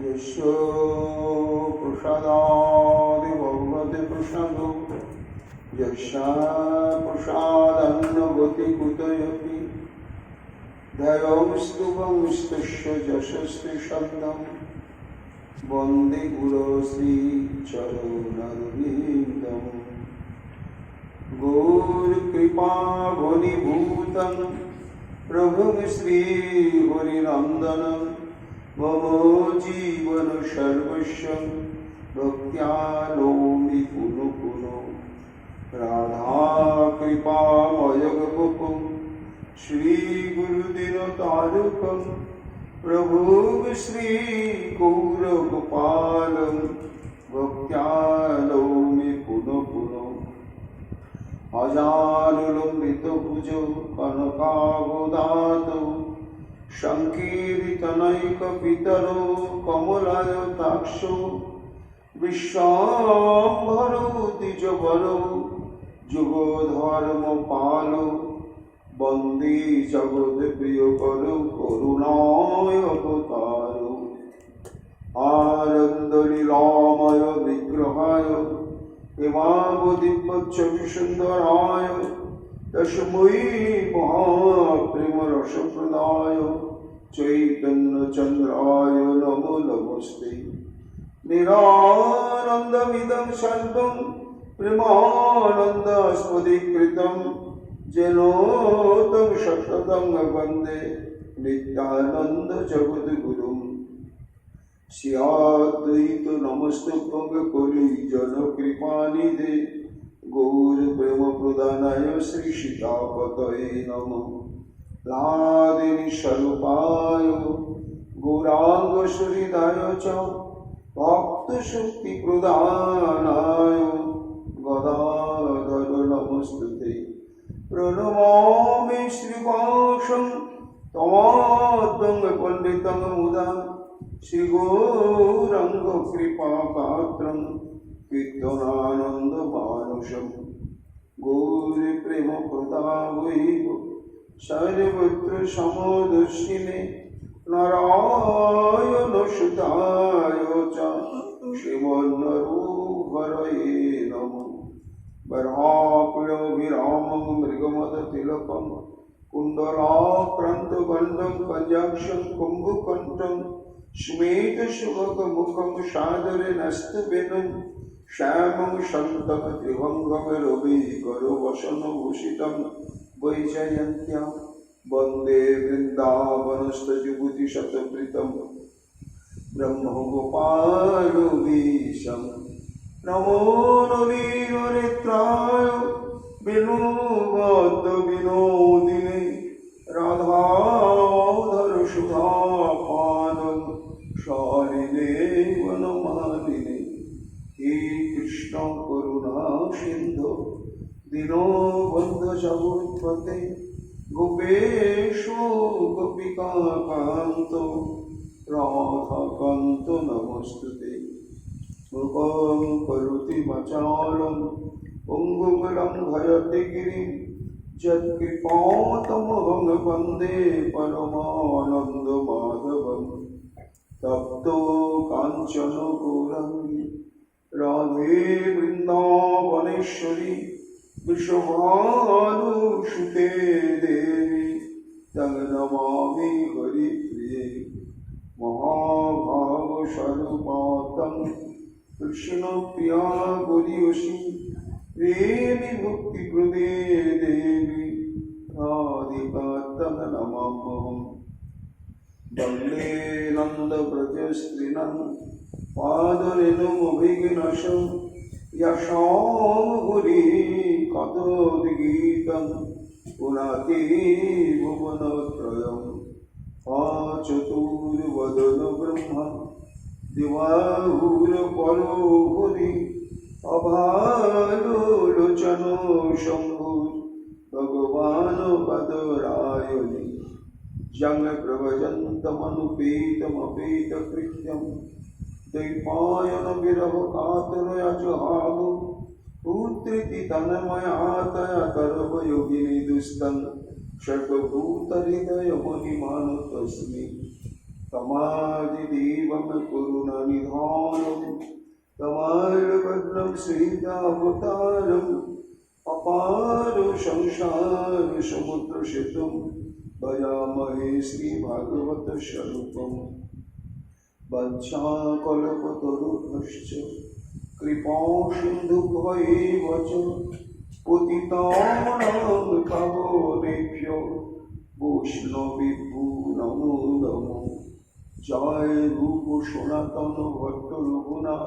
यस्यो प्रसादादि भगवते प्रसादो यस्या प्रसादन्नगति कुतयपि ध्ययंस्तुवंस्तस्य यशस्ति शब्दं वन्दे गुरोश्रीचरणरविन्दम् गौरकृपाघनीभूतं प्रभुं श्रीहरिनन्दनं मम जीवन सर्वस्व भक्त्यालोमि पुनः पुनः राधा कृपामयगुपं श्रीगुरुदिनतारकं प्रभुं श्रीगौरगोपालं भक्त्यालोमि पुनः पुनः अजानुलम्बितभुजौ कनकावदातौ संकीर्तनैकपितरो कमलायताक्षो विश्वाम्भरो द्विजवरो जुगधर्मपालो वन्दे जगत्प्रियकरो करुणावतारो आनन्दलीलामय विग्रहाय हेमावदिव्यचक्षुसुन्दराय तस्मै महाप्रेमरसप्रदाय चैतन्यचन्द्राय नमो नमस्ते निरानन्दमिदं सर्वं प्रेमानन्दास्पदीकृतं जेन तं सततं वन्दे नित्यानन्दजगद्गुरुं स्याद्वैत नमस्तुभ्यं कलि जनकृपानिधे गौरप्रेमप्रदानाय श्रीसीतापतये नमः लादिनी स्वरूपाय गौराङ्गसुहृदाय च भक्तशक्तिप्रदानाय गदाधर नमस्तुते प्रणमामि श्रीवासं तमाद्वं पण्डितं मुदा श्रीगौरङ्गकृपापात्रं कीर्तनानन्दमानुषं गौरप्रेमप्रदावैव सर्वत्र समदर्शिने नारायणसुताय च श्रीमन्नरोहरये नमः वराहकुलविरामं मृगमदतिलकं कुण्डलाक्रान्तगण्डं कञ्जाक्षं कुम्भकण्ठं स्मेतसुभगमुखं सादरे नस्तवेनं श्यामं शन्तं त्रिभङ्गं रविकरवसनभूषितं वैजयन्त्यां वन्दे वृन्दावनस्थजुगुतिशतप्रीतं ब्रह्मगोपालवीशं नमो नवीननेत्राय विनोदविनोदिने राधाधर सुधापानं शालिने वनमालिने हे कृष्ण करुणा सिन्धु दीनबन्धु जगत्पते गोपेश गोपिकान्त राधाकान्त नमस्तुते मुखं करोति वाचालं पङ्गुं लङ्घयति गिरिं यत्कृपातमहं वन्दे परमानन्दमाधवं तप्तो काञ्चन गौराङ्गी राधे वृन्दावनेश्वरी विश्वभानुसुते देवी तं नमामि हरिप्रिये महाभावस्वरूपातं कृष्णप्रिया गौरीयसी प्रेमि मुक्तिप्रदे देवी राधिका तं नमाम्यहम् वन्दे नन्दव्रजस्त्रीणां पादरेणुमभिघ्नशं यशामुहुरी कथोद्गीतं पुनाति भुवनत्रयम् चतुर्वदन ब्रह्म दिवाहुरपरो हरि अभालोचनो शम्भु भगवान् पदरायणि जंग प्रवजन्तमनुपेतमपेतकृत्यं दैपायन विरह कातरया जहामु पुत्रिति तन्मयातया कर्मयोगिनी दुस्तं सर्वभूतहृदयमुनिमानुतस्मि तमादिदेवं करुणनिधानं तमार्पणं श्रीदावतारम् अपार संसार समुद्रसेतुं भजामहे श्रीभागवत स्वरूपम् वंशाकल्पतरुभ्यश्च कृपासिन्धुभ्यैव च पतितानां पावनेभ्यो वैष्णवेभ्यो नमो नमः। जय रूप सनातन भट्ट रघुनाथ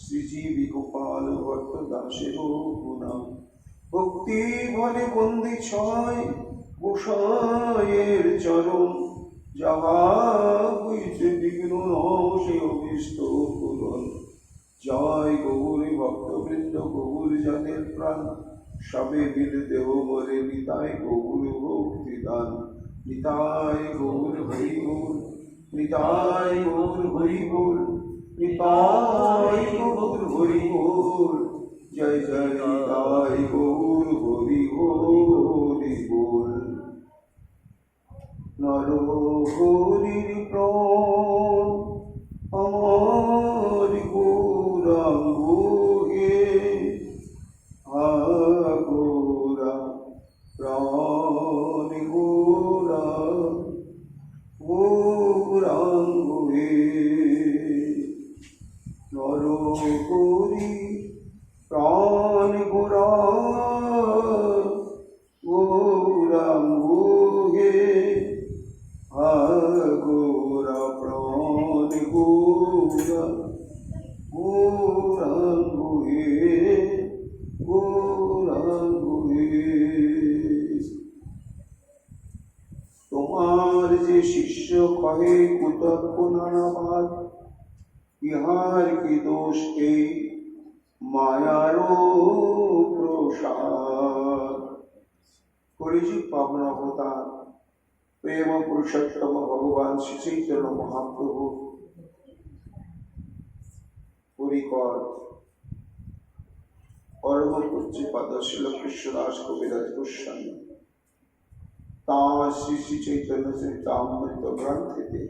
श्रीजीवी गोपाल भट्ट दासेर गुणाम भक्ति भले बंदी छाय गोसाइয়ের চরণ যাহা হইতে বিঘ্ন নাশে অভিষ্ট পূরণ। জয় গৌরী ভক্তবৃন্দ গৌর জানের প্রাণ সবে মিলে দেহ মরে নিতাই গৌর ভক্তি দান। নিতাই গৌর হরি বল নিতাই গৌর হরি বল নিতাই গৌর হরি বল। জয় জয় নিতাই গৌর হরি হরি বল। নর হরির প্রাণ আমার গৌরাঙ্গ হে গোরা প্রাণ গোরা গৌরাঙ্গ হে। নর হরি প্রাণ গোরা গৌরাঙ্গ হে গোরা প্রাণ গোরা গৌরাঙ্গ হে গৌরাঙ্গ হে। তোমার যে শিষ্য কহে কুতর্ক নানাবাদ ইহার কি দোষ এই মায়ারো প্রসাদ। কলিযুগ পাবন অবতার প্রেম পুরুষোত্তম ভগবান শ্রী চৈতন্য মহাপ্রভু পরিকর পরম পূজ্যপাদ শিল কৃষ্ণদাস কবিরাজ গোস্বামী তাঁর শ্রী শ্রী চৈতন্য চরিতামৃত গ্রন্থেতে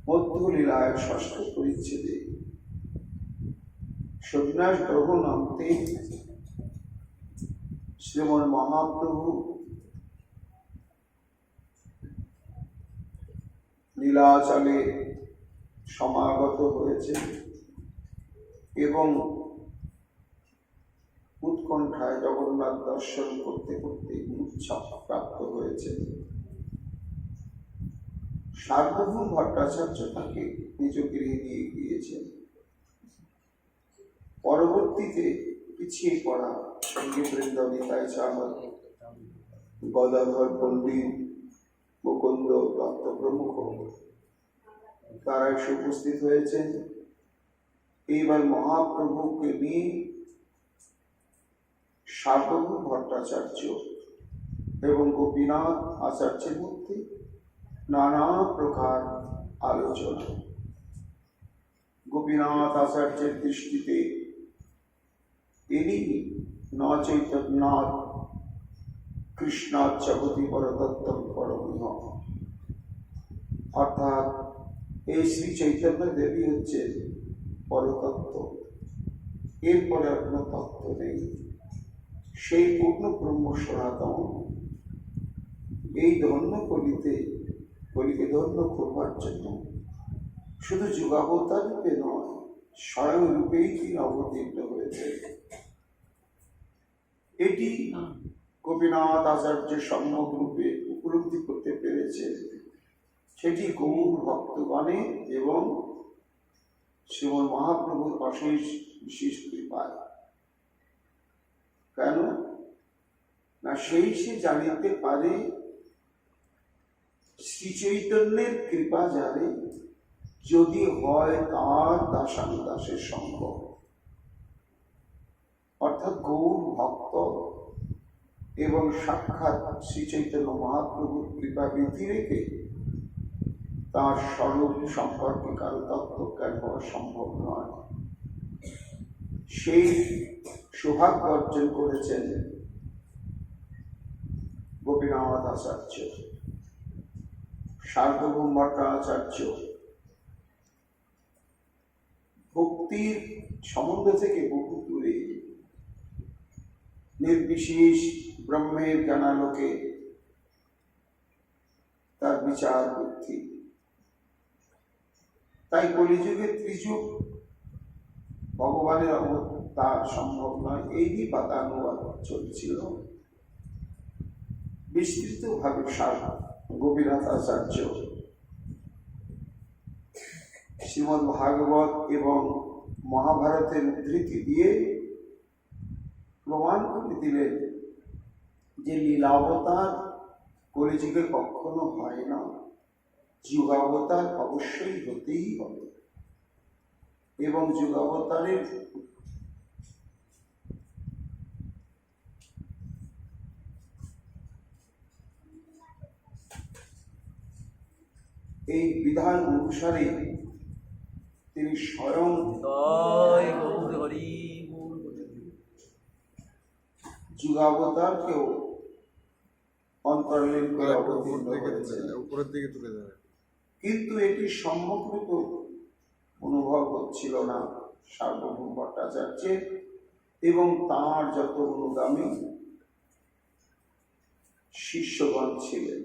মধ্যলীলায় ষষ্ঠ পরিচ্ছেদে সন্ন্যাস গ্রহণান্তে শ্রীমন মহাপ্রভু লীলাচলে সমাগত হয়েছে এবং উৎকণ্ঠায় জগন্নাথ দর্শন করতে করতে ইচ্ছা প্রাপ্ত হয়েছে। সার্বভৌম ভট্টাচার্য তাকে নিজ গৃহে নিয়ে গিয়েছেন। পরবর্তীতে পিছিয়ে পড়া সঙ্গী বৃন্দ নিতাই চাঁদ গদাধর পণ্ডিত মুকুন্দ দত্ত প্রমুখ তারা এসে উপস্থিত হয়েছেন। এইবার মহাপ্রভুকে নিয়ে সার্বভৌম ভট্টাচার্য এবং গোপীনাথ আচার্যের মধ্যে নানা প্রকার আলোচনা। গোপীনাথ আচার্যের দৃষ্টিতে ইনি ন চৈতন্যাৎ কৃষ্ণাৎ জগতি পরতত্ত্বম পরমঃ, অর্থাৎ এই শ্রী চৈতন্য দেবী হচ্ছে পরতত্ত্ব, এরপরে আর কোনো তত্ত্ব নেই। সেই পূর্ণ ব্রহ্ম সনাতন এই ধন্য কলিকে ধন্য করবার জন্য শুধু যুগাবতার রূপে নয়, স্বয়ং রূপেই তিনি অবতীর্ণ হয়েছে। এটি গোপীনাথ আচার্য সম্যক রূপে উপলব্ধি করতে পেরেছে। সেটি গৌর ভক্তগণে এবং শ্রীমন মহাপ্রভুর অশেষ বিশেষ কৃপায়। কেন না, সেই সে জানিতে পারে শ্রী চৈতন্যের কৃপা যারে যদি হয় তার দাসানুদাসের সঙ্গ, অর্থাৎ গৌর ভক্ত এবং সাক্ষাৎ শ্রী চৈতন্য মহাপ্রভুর কৃপা বৃদ্ধি রেখে তার স্বরূপ সম্পর্কে কারো তত্ত্বজ্ঞান হওয়া সম্ভব নয়। সেই সৌভাগ্য অর্জন করেছেন গোপীনাথ আচার্য। সার্বভৌম ভট্টাচার্য ভক্তির সম্বন্ধ থেকে বহু দূরে, নির্বিশেষ ব্রহ্মের জ্ঞানালোকে তার বিচার বুদ্ধি। তাই কলিযুগে ত্রিযুগ ভগবানের অবতার সম্ভব নয়, এই পাতানুবাদ চলছিল বিস্তৃত ভাবে। গোপীনাথাচার্য শ্রীমদ্ ভাগবত এবং মহাভারতের উদ্ধৃতি দিয়ে প্রমাণ করে দিলেন যে লীলাবতার কলিযুগে কখনো হয় না, যুগাবতার অবশ্যই হতেই হবে। এবং যুগাবতারের এই বিধান অনুসারে তিনি স্বয়ং যুগাবতারকেও অন্তর্লীন করে অবতীর্ণ করেছেন। কিন্তু এটি সম্যকরূপ অনুভব হচ্ছিল না সার্বভৌম ভট্টাচার্যের এবং তাঁর যত অনুগামী শিষ্যগণ ছিলেন।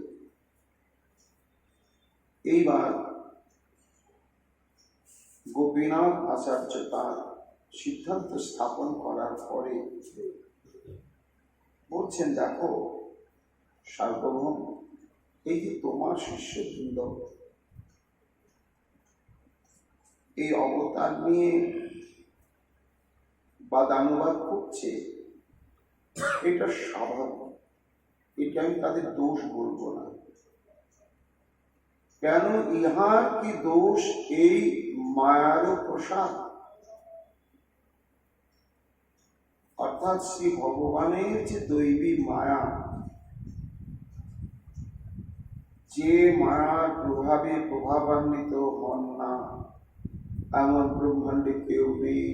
এইবার গোপীনাথ আচার্য তার সিদ্ধান্ত স্থাপন করার পরে বলছেন, দেখো সার্বভৌম, এই যে তোমার শিষ্যবৃন্দ এই অবতার নিয়ে বাদানুবাদ করছে, এটা স্বাভাবিক, এটা আমি তাদের দোষ বলবো না। কেন ইহার কি দোষ? এই মায়ার প্রসাদ, অর্থাৎ শ্রী ভগবানের যে দৈবী মায়া, যে মায়ার প্রভাবে প্রভাবান্বিত হন না এমন ব্রহ্মাণ্ডে কেউ নেই,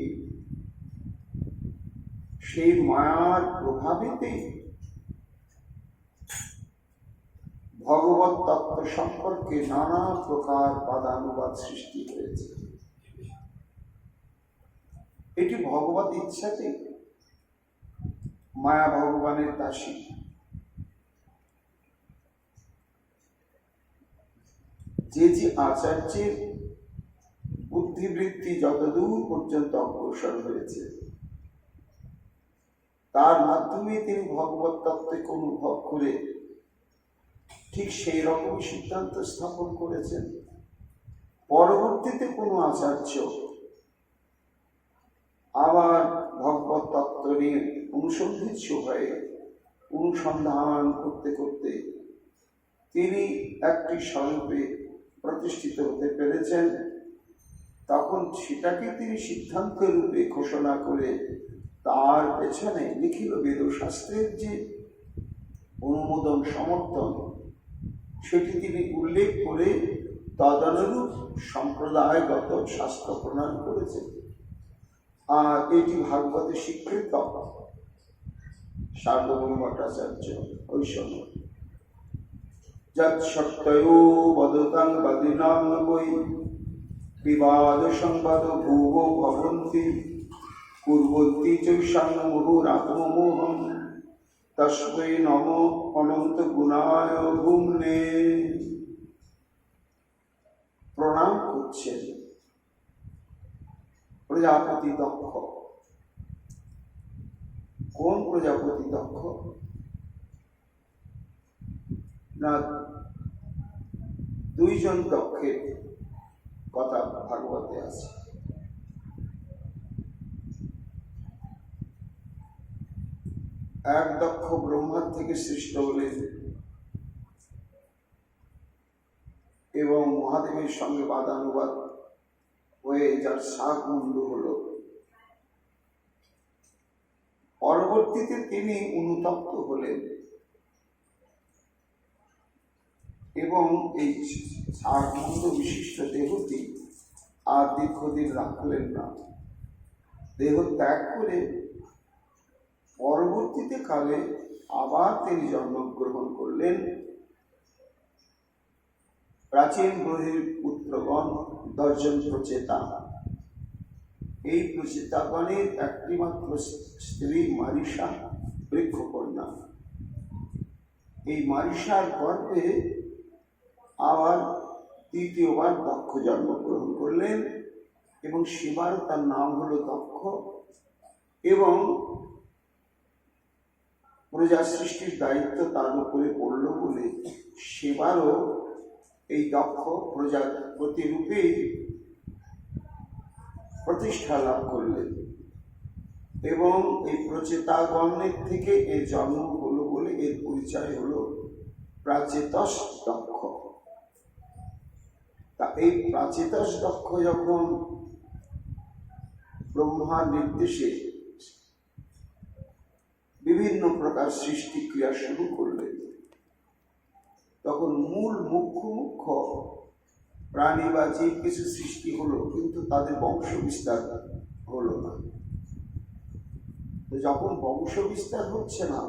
সেই মায়ার প্রভাবেতে ভগবত তত্ত্ব সম্পর্কে নানা প্রকার বাদানুবাদ সৃষ্টি হয়েছে। এটি ভগবত ইচ্ছাতে মায়া ভগবানের দাসী। যে যে আচার্যের বুদ্ধিবৃত্তি যতদূর পর্যন্ত অগ্রসর হয়েছে, তার মাধ্যমে তিনি ভগবত তত্ত্বকে অনুভব করে ঠিক সেই রকম সিদ্ধান্ত স্থাপন করেছেন। পরবর্তীতে কোনো আচার্য আবার ভগবত তত্ত্ব নিয়ে অনুসন্ধিৎস হয়ে অনুসন্ধান করতে করতে তিনি একটি স্বরূপে প্রতিষ্ঠিত হতে পেরেছেন। তখন সেটাকে তিনি সিদ্ধান্ত রূপে ঘোষণা করে তার পেছনে লিখিল বেদশাস্ত্রের যে অনুমোদন সমর্থন, সেটি তিনি উল্লেখ করে তদনুরূপ সম্প্রদায়গত শাস্ত্র প্রণয়ন করেছেন। আর এটি ভাগবতে স্বীকৃত সার্বভৌম ভট্টাচার্য ঐশ্বর্য যৎসত্যয়ো বদতাং বদিনাং বৈ বিবাদ সংবাদ ভুব ভবন্তি কুর্বন্তি চৈষাং মুহুরাত্মমোহং তস্मै নমো অনন্ত গুণায় গুম্নে। প্রণাম করছেন প্রজাপতি দক্ষ। কোন প্রজাপতি দক্ষ? না, দুইজন দক্ষের কথা ভাগবতে আছে। এক দক্ষ ব্রহ্মার থেকে সৃষ্ট হলেন এবং মহাদেবের সঙ্গে বাদানুবাদ হয়ে যার শাক মুন্ডু হল। পরবর্তীতে তিনি অনুতপ্ত হলেন এবং এই শাকমুন্ড বিশিষ্ট দেহটি আর দীর্ঘদিন রাখলেন না, দেহ ত্যাগ করে পরবর্তীতে কালে আবার তিনি জন্মগ্রহণ করলেন প্রাচীন গ্রহের পুত্রগণ 10 জন প্রচেতা। এই প্রচেতাগণের একটি মাত্র স্ত্রী মারিসা বৃক্ষকন্যা। এই মারিসার গর্ভে আবার তৃতীয়বার দক্ষ জন্মগ্রহণ করলেন এবং সেবার তার নাম হলো দক্ষ। এবং প্রজা সৃষ্টির দায়িত্ব তার উপরে পড়ল বলে সেবারও এই দক্ষ প্রজার প্রতিরূপে প্রতিষ্ঠা লাভ করলেন এবং এই প্রচেতাগণের থেকে এর জন্ম হলো বলে এর পরিচয় হলো প্রাচেতস দক্ষ। তা এই প্রাচেতস দক্ষ যখন ব্রহ্মার নির্দেশে বিভিন্ন প্রকার সৃষ্টি ক্রিয়া শুরু করলেন, তখন মূল মুখ্য প্রাণী বা জীব কিছু সৃষ্টি হলো, কিন্তু তাদের বংশ বিস্তার হলো না। যখন বংশ বিস্তার হচ্ছে না,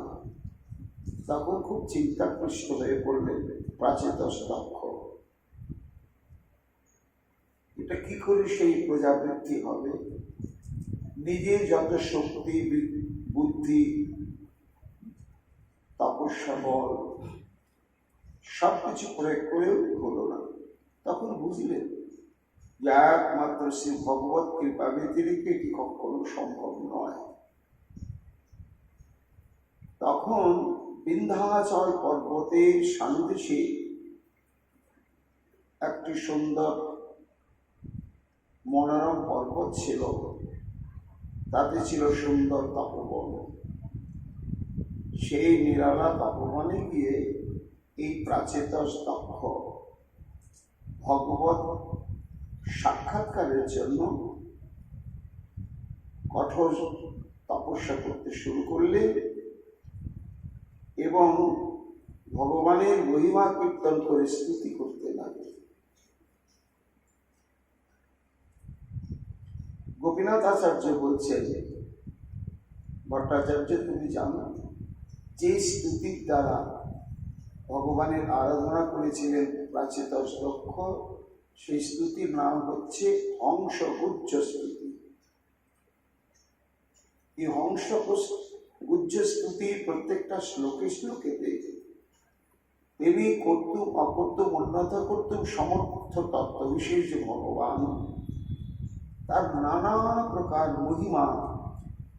তখন খুব চিন্তাগ্রস্ত হয়ে পড়লেন প্রাচেতস দক্ষ। এটা কি করে সেই প্রজাবৃদ্ধি হবে? নিজের যত শক্তি, বুদ্ধি, তপস্যা, বল সবকিছু প্রয়োগ করেও হলো না। তখন বুঝলেন যে একমাত্র শ্রী ভগবত কৃপা ব্যতিরেকে এটি কখনো সম্ভব নয়। তখন বিন্ধ্যাচল পর্বতের সান্নিধ্যে একটি সুন্দর মনোরম পর্বত ছিল, তাতে ছিল সুন্দর তপবন। সেই নিরালা তপবনে গিয়ে এই প্রাচেতস দক্ষ ভগবত সাক্ষাৎকারের জন্য কঠোর তপস্যা করতে শুরু করলে এবং ভগবানের মহিমা কীর্তন করে স্তুতি করতে লাগে। গোপীনাথ আচার্য বলছেন, ভট্টাচার্য তুমি জানো, যে স্তুতির দ্বারা ভগবানের আরাধনা করেছিলেন প্রাচেতস দক্ষ, সেই স্তুতির নাম হচ্ছে হংসগুজ্জ স্তুতি। এই হংসগুজ্জ স্তুতির প্রত্যেকটা শ্লোকে শ্লোকেতে তিনি কর্তুম অকর্তুম উন্নত কর্তুম সমর্থ তত্ত্ব বিশেষ যে ভগবান, তার নানা প্রকার মহিমা,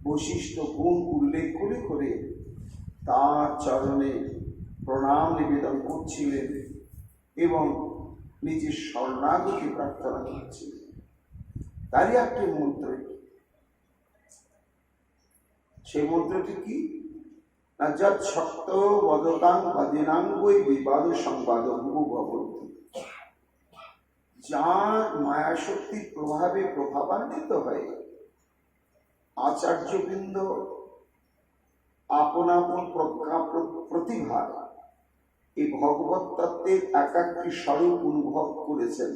বৈশিষ্ট্য, গুণ উল্লেখ করে করে তার চরণে প্রণাম নিবেদন করছিলেন এবং নিজের শরণাগতি প্রার্থনা করছিলেন। তারই একটি মন্ত্র। সেই মন্ত্রটি কি না, যৎ শক্ত বদতাং বাদিনাঙ্গই বিবাদ সংবাদ ভবন্তি। যার মায়া শক্তির প্রভাবে প্রভাবান্বিত হয়ে আচার্যবৃন্দ আপন আপন প্রজ্ঞা প্রতিভা এই ভগবত তত্ত্বের একাকী স্বরূপ অনুভব করেছেন,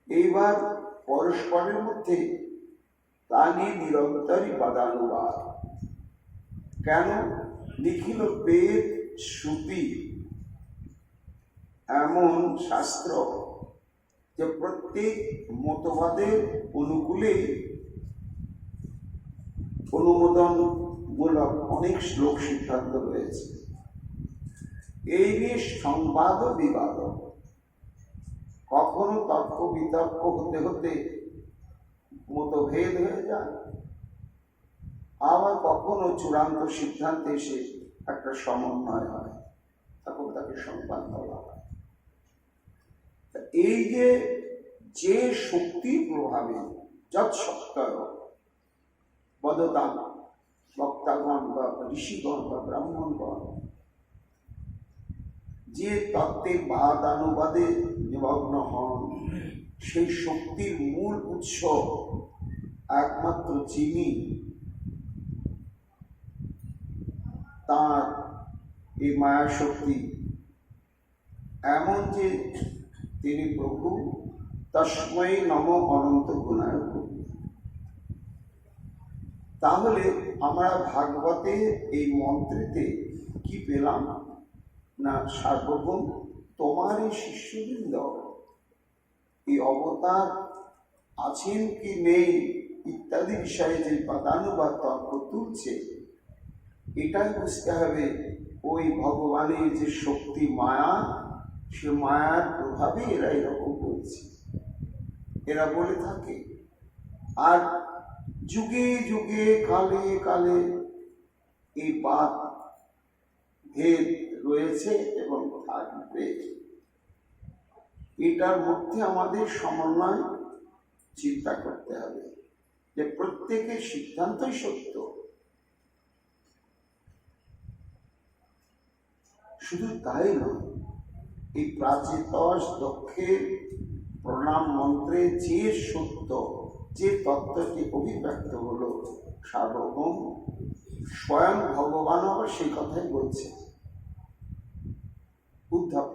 এইবার পরস্পরের মধ্যে তা নিয়ে নিরন্তরই বাদানুবাদ। কেন? নিখিল বেদ শ্রুতি এমন শাস্ত্র যে প্রত্যেক মতবাদের অনুকূলে অনুমোদনমূলক অনেক শ্লোক সিদ্ধান্ত রয়েছে। এই নিয়ে সংবাদ ও বিবাদ, কখনো তর্ক বিতর্ক হতে হতে মতভেদ হয়ে যায়, আবার কখনো চূড়ান্ত সিদ্ধান্তে এসে একটা সমন্বয় হয়, তখন তাকে সংবাদ বলা হয়। এই যে শক্তির প্রভাবে যৎসত্তর বদতাম বক্তাগণ বা ঋষিগণ বা ব্রাহ্মণগণ যে তত্ত্বে বাদানুবাদে নিমগ্ন হন, সেই শক্তির মূল উৎস একমাত্র যিনি, তার এই মায়া শক্তি এমন যে তিনি প্রভু, তস্মৈ নমো অনন্ত গুণায়। তাহলে আমরা ভাগবতে এই মন্ত্রেতে কি পেলাম না, সার্বভৌম তোমার এই শিষ্যবৃন্দ এই অবতার আছেন কি নেই ইত্যাদি বিষয়ে যে বাদানুবাদ তর্ক তুলছে, এটাই বুঝতে হবে ওই ভগবানের যে শক্তি মায়া, সে মায়ার প্রভাবে এরা এরকম বলছে, এরা বলে থাকে। আর যুগে যুগে কালে কালে এই বাদ ভেদ রয়েছে এবং থাকবে। এটার মধ্যে আমাদের সমন্বয় চিন্তা করতে হবে যে প্রত্যেকের সিদ্ধান্তই সত্য। শুধু তাই নয়, এই প্রাচীতস দক্ষের প্রণাম মন্ত্রে যে সত্য, যে তত্ত্বটি অভিব্যক্ত হলো সার্বভৌম, স্বয়ং ভগবান আবার সেই কথাই বলছে। উদ্ধব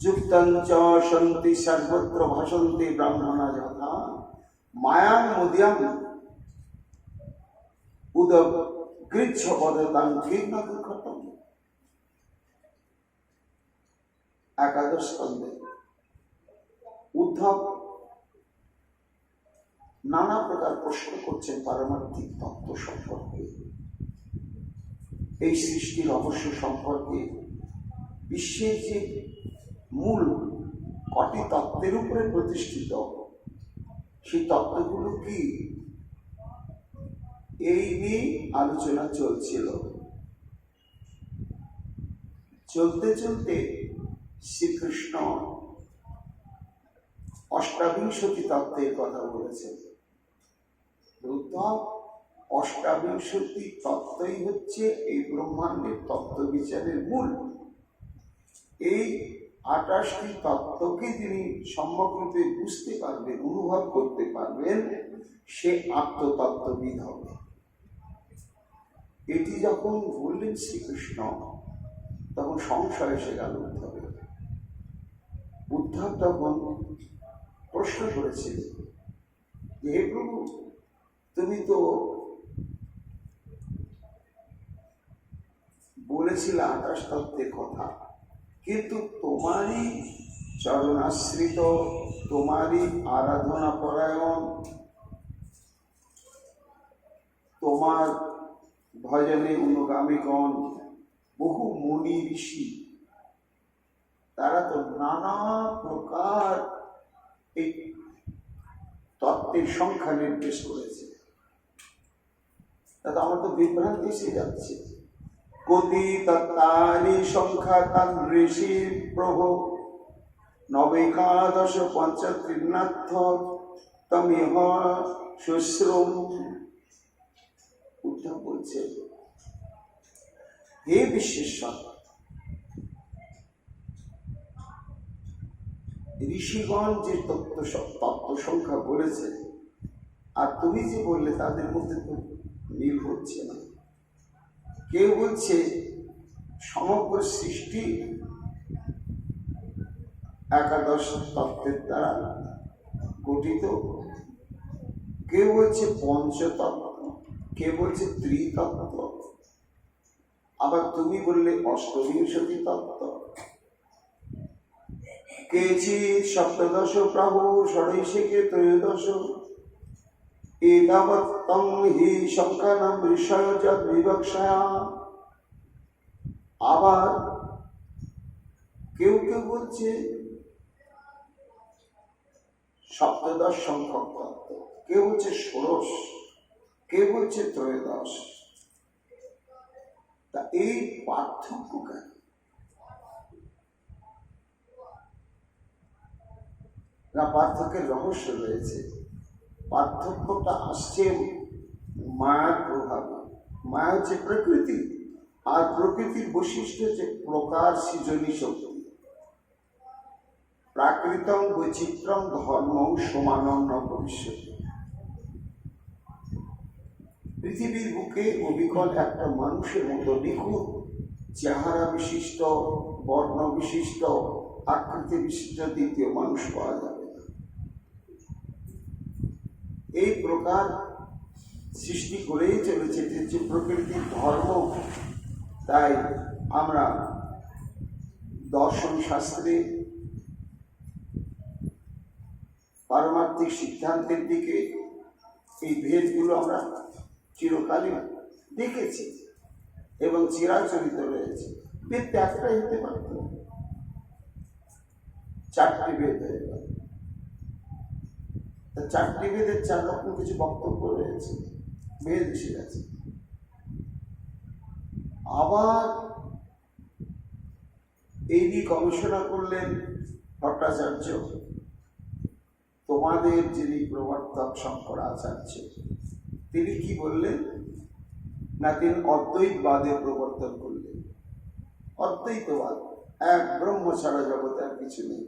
যুক্তঞ্চ সন্তি সর্বত্র ভাষন্তি ব্রাহ্মণা যথা মায়াং মুদ্যাং উদক গৃচ্ছ পদতাং ঠিক না দুঃখতম। একাদশ স্কন্ধে উদ্ধব নানা প্রকার প্রশ্ন করছেন পারমার্থিক তত্ত্ব সম্পর্কে, এই সৃষ্টির রহস্য সম্পর্কে, বিশ্বের যে মূল কটি তত্ত্বের উপরে প্রতিষ্ঠিত, সেই তত্ত্বগুলো কি, এই নিয়ে আলোচনা চলছিল। চলতে চলতে শ্রীকৃষ্ণ অষ্টাবিংশতি তত্ত্বের কথা বলেছেন। উদ্ধব, অষ্টাবিংশতি তত্ত্বই হচ্ছে এই ব্রহ্মাণ্ডের তত্ত্ব বিচারের মূল। এই 28টি তত্ত্বকে যিনি সম্যকরূপে বুঝতে পারবেন, অনুভব করতে পারবেন, সে আত্মতত্ত্ববিদ হবে। এটি যখন বললেন শ্রীকৃষ্ণ, তখন সংশয় এসে গেল উদ্ধবের। উদ্ধব তখন প্রশ্ন করেছিল যে হে প্রভু, তুমি তো বলেছিলে 28 তত্ত্বের কথা, কিন্তু তোমারই চরণাশ্রিত, তোমারই আরাধনা পরায়ণ, তোমার ভজনে অনুগামীগণ, বহু মুনি ঋষি, তারা তো নানা প্রকার এই তত্ত্বের সংখ্যা নির্দেশ করেছে। তাতে আমার তো বিভ্রান্তি এসে যাচ্ছে। কোটি তত্ত্বানি সংখ্যা তান ঋষির প্রভু নবেকাদশ পঞ্চত্রিনাথ তমিহ শুশ্রুম। উদ্ধব বলছে, হে বিশ্বেশ্বর, ঋষিগণ যে তত্ত্ব সংখ্যা বলেছে, আর তুমি যে বললে, তাদের মধ্যে তো মিল হচ্ছে না। কেউ বলছে সমগ্র সৃষ্টি 11 তত্ত্বের দ্বারা গঠিত, কেউ বলছে পঞ্চতত্ত্ব, কেউ বলছে ত্রিতত্ত্ব, আবার তুমি বললে অষ্টবিংশতি তত্ত্ব। কেচিৎ সপ্তদশ প্রভু ষড়ৈশিকে ত্রয়োদশ এতাবত্তং হি সংখ্যানাম ঋষয় যদ বিবক্ষয়া। আবার কেউ কেউ বলছে সপ্তদশ সংখ্যক তত্ত্ব, কেউ বলছে ষোড়শ, কেউ বলছে ত্রয়োদশ। তা এই পার্থক্য কেন? না, পার্থক্যের রহস্য রয়েছে। পার্থক্যটা আসছে মায়ার প্রভাবে। মায়া হচ্ছে প্রকৃতি, আর প্রকৃতির বৈশিষ্ট্য হচ্ছে প্রকার সৃজনী শক্তি। প্রাকৃতং বৈচিত্র্যং ধর্মং সমানং ন ভবিষ্যতি। পৃথিবীর বুকে অবিকল একটা মানুষের মতো নিখুঁত চেহারা বিশিষ্ট, বর্ণ বিশিষ্ট, আকৃতি বিশিষ্ট দ্বিতীয় মানুষ পাওয়া যাবে না। এই প্রকার সৃষ্টি করেই চলেছে যে প্রকৃতির ধর্ম। তাই আমরা দর্শন শাস্ত্রে পারমার্থিক সিদ্ধান্তের দিকে এই ভেদগুলো আমরা চিরকালই দেখেছি এবং চিরাচরিত রয়েছে। বেদ একটাই হতে পারত, চারটি ভেদ হয়ে গেল। চারটি ভেদের চার রকম কিছু বক্তব্য রয়েছে, ভেদ এসে গেছে। আবার এই নিয়ে গবেষণা করলেন ভট্টাচার্য, তোমাদের যিনি প্রবর্তক শঙ্করাচার্য, তিনি কি বললেন না, তিনি অদ্বৈতবাদের প্রবর্তন করলেন। অদ্বৈতবাদ, এক ব্রহ্ম ছাড়া জগতে আর কিছু নেই।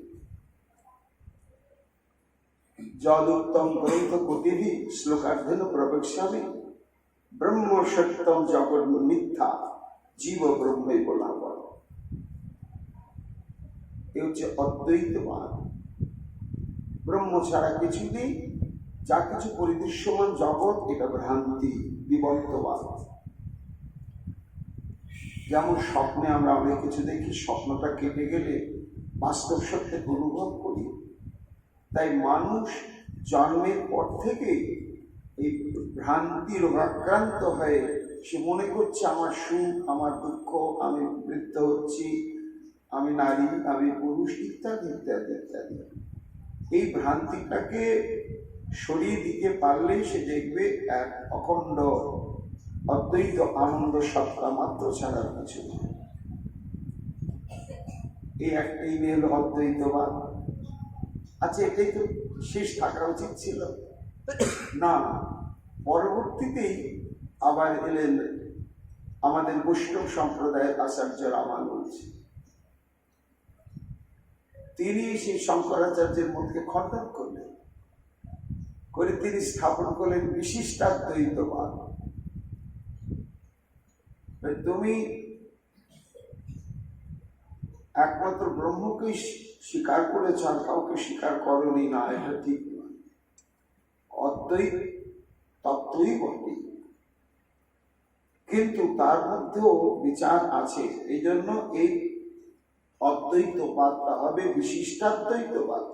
যদুত্তম গ্রন্থ কতিভি শ্লোকার্ধেন প্রবেক্ষ্যামি ব্রহ্ম সত্যম জগৎ মিথ্যা জীব ব্রহ্মই বলা বল। এ হচ্ছে অদ্বৈতবাদ। ব্রহ্ম ছাড়া কিছু নেই, যা কিছু পরিদৃশ্যমান জগৎ এটা ভ্রান্তি, বিবর্তবাদ। যেমন স্বপ্নে আমরা অনেক কিছু দেখি, স্বপ্নটা কেটে গেলে বাস্তব সত্যে অনুভব করি। তাই মানুষ জন্মের পর থেকে এই ভ্রান্তি রোগাক্রান্ত হয়ে সে মনে করছে আমার সুখ, আমার দুঃখ, আমি বৃদ্ধ হচ্ছি, আমি নারী, আমি পুরুষ, ইত্যাদি ইত্যাদি ইত্যাদি। এই ভ্রান্তিটাকে সরিয়ে দিতে পারলেই সে দেখবে এক অখণ্ড অদ্বৈত আনন্দ সত্তা মাত্র ছাড়া কিছু নয়। এই একটাই হল অদ্বৈতবাদ। আচ্ছা, এটাই তো শেষ থাকা উচিত ছিল না। পরবর্তীতেই আবার এলেন আমাদের বৈষ্ণব সম্প্রদায়ের আচার্য রামানুজ। তিনি সেই শঙ্করাচার্যের মধ্যে খণ্ডন করলেন, করে তিনি স্থাপন করলেন বিশিষ্টাদ্বৈতবাদ। তুমি একমাত্র ব্রহ্মকে স্বীকার করেছ, আর কাউকে স্বীকার করনি, না, এটা ঠিক নয়। অদ্বৈত তত্ত্বই বটে, কিন্তু তার মধ্যেও বিচার আছে। এই জন্য এই অদ্বৈতবাদটা হবে বিশিষ্টাদ্বৈতবাদ।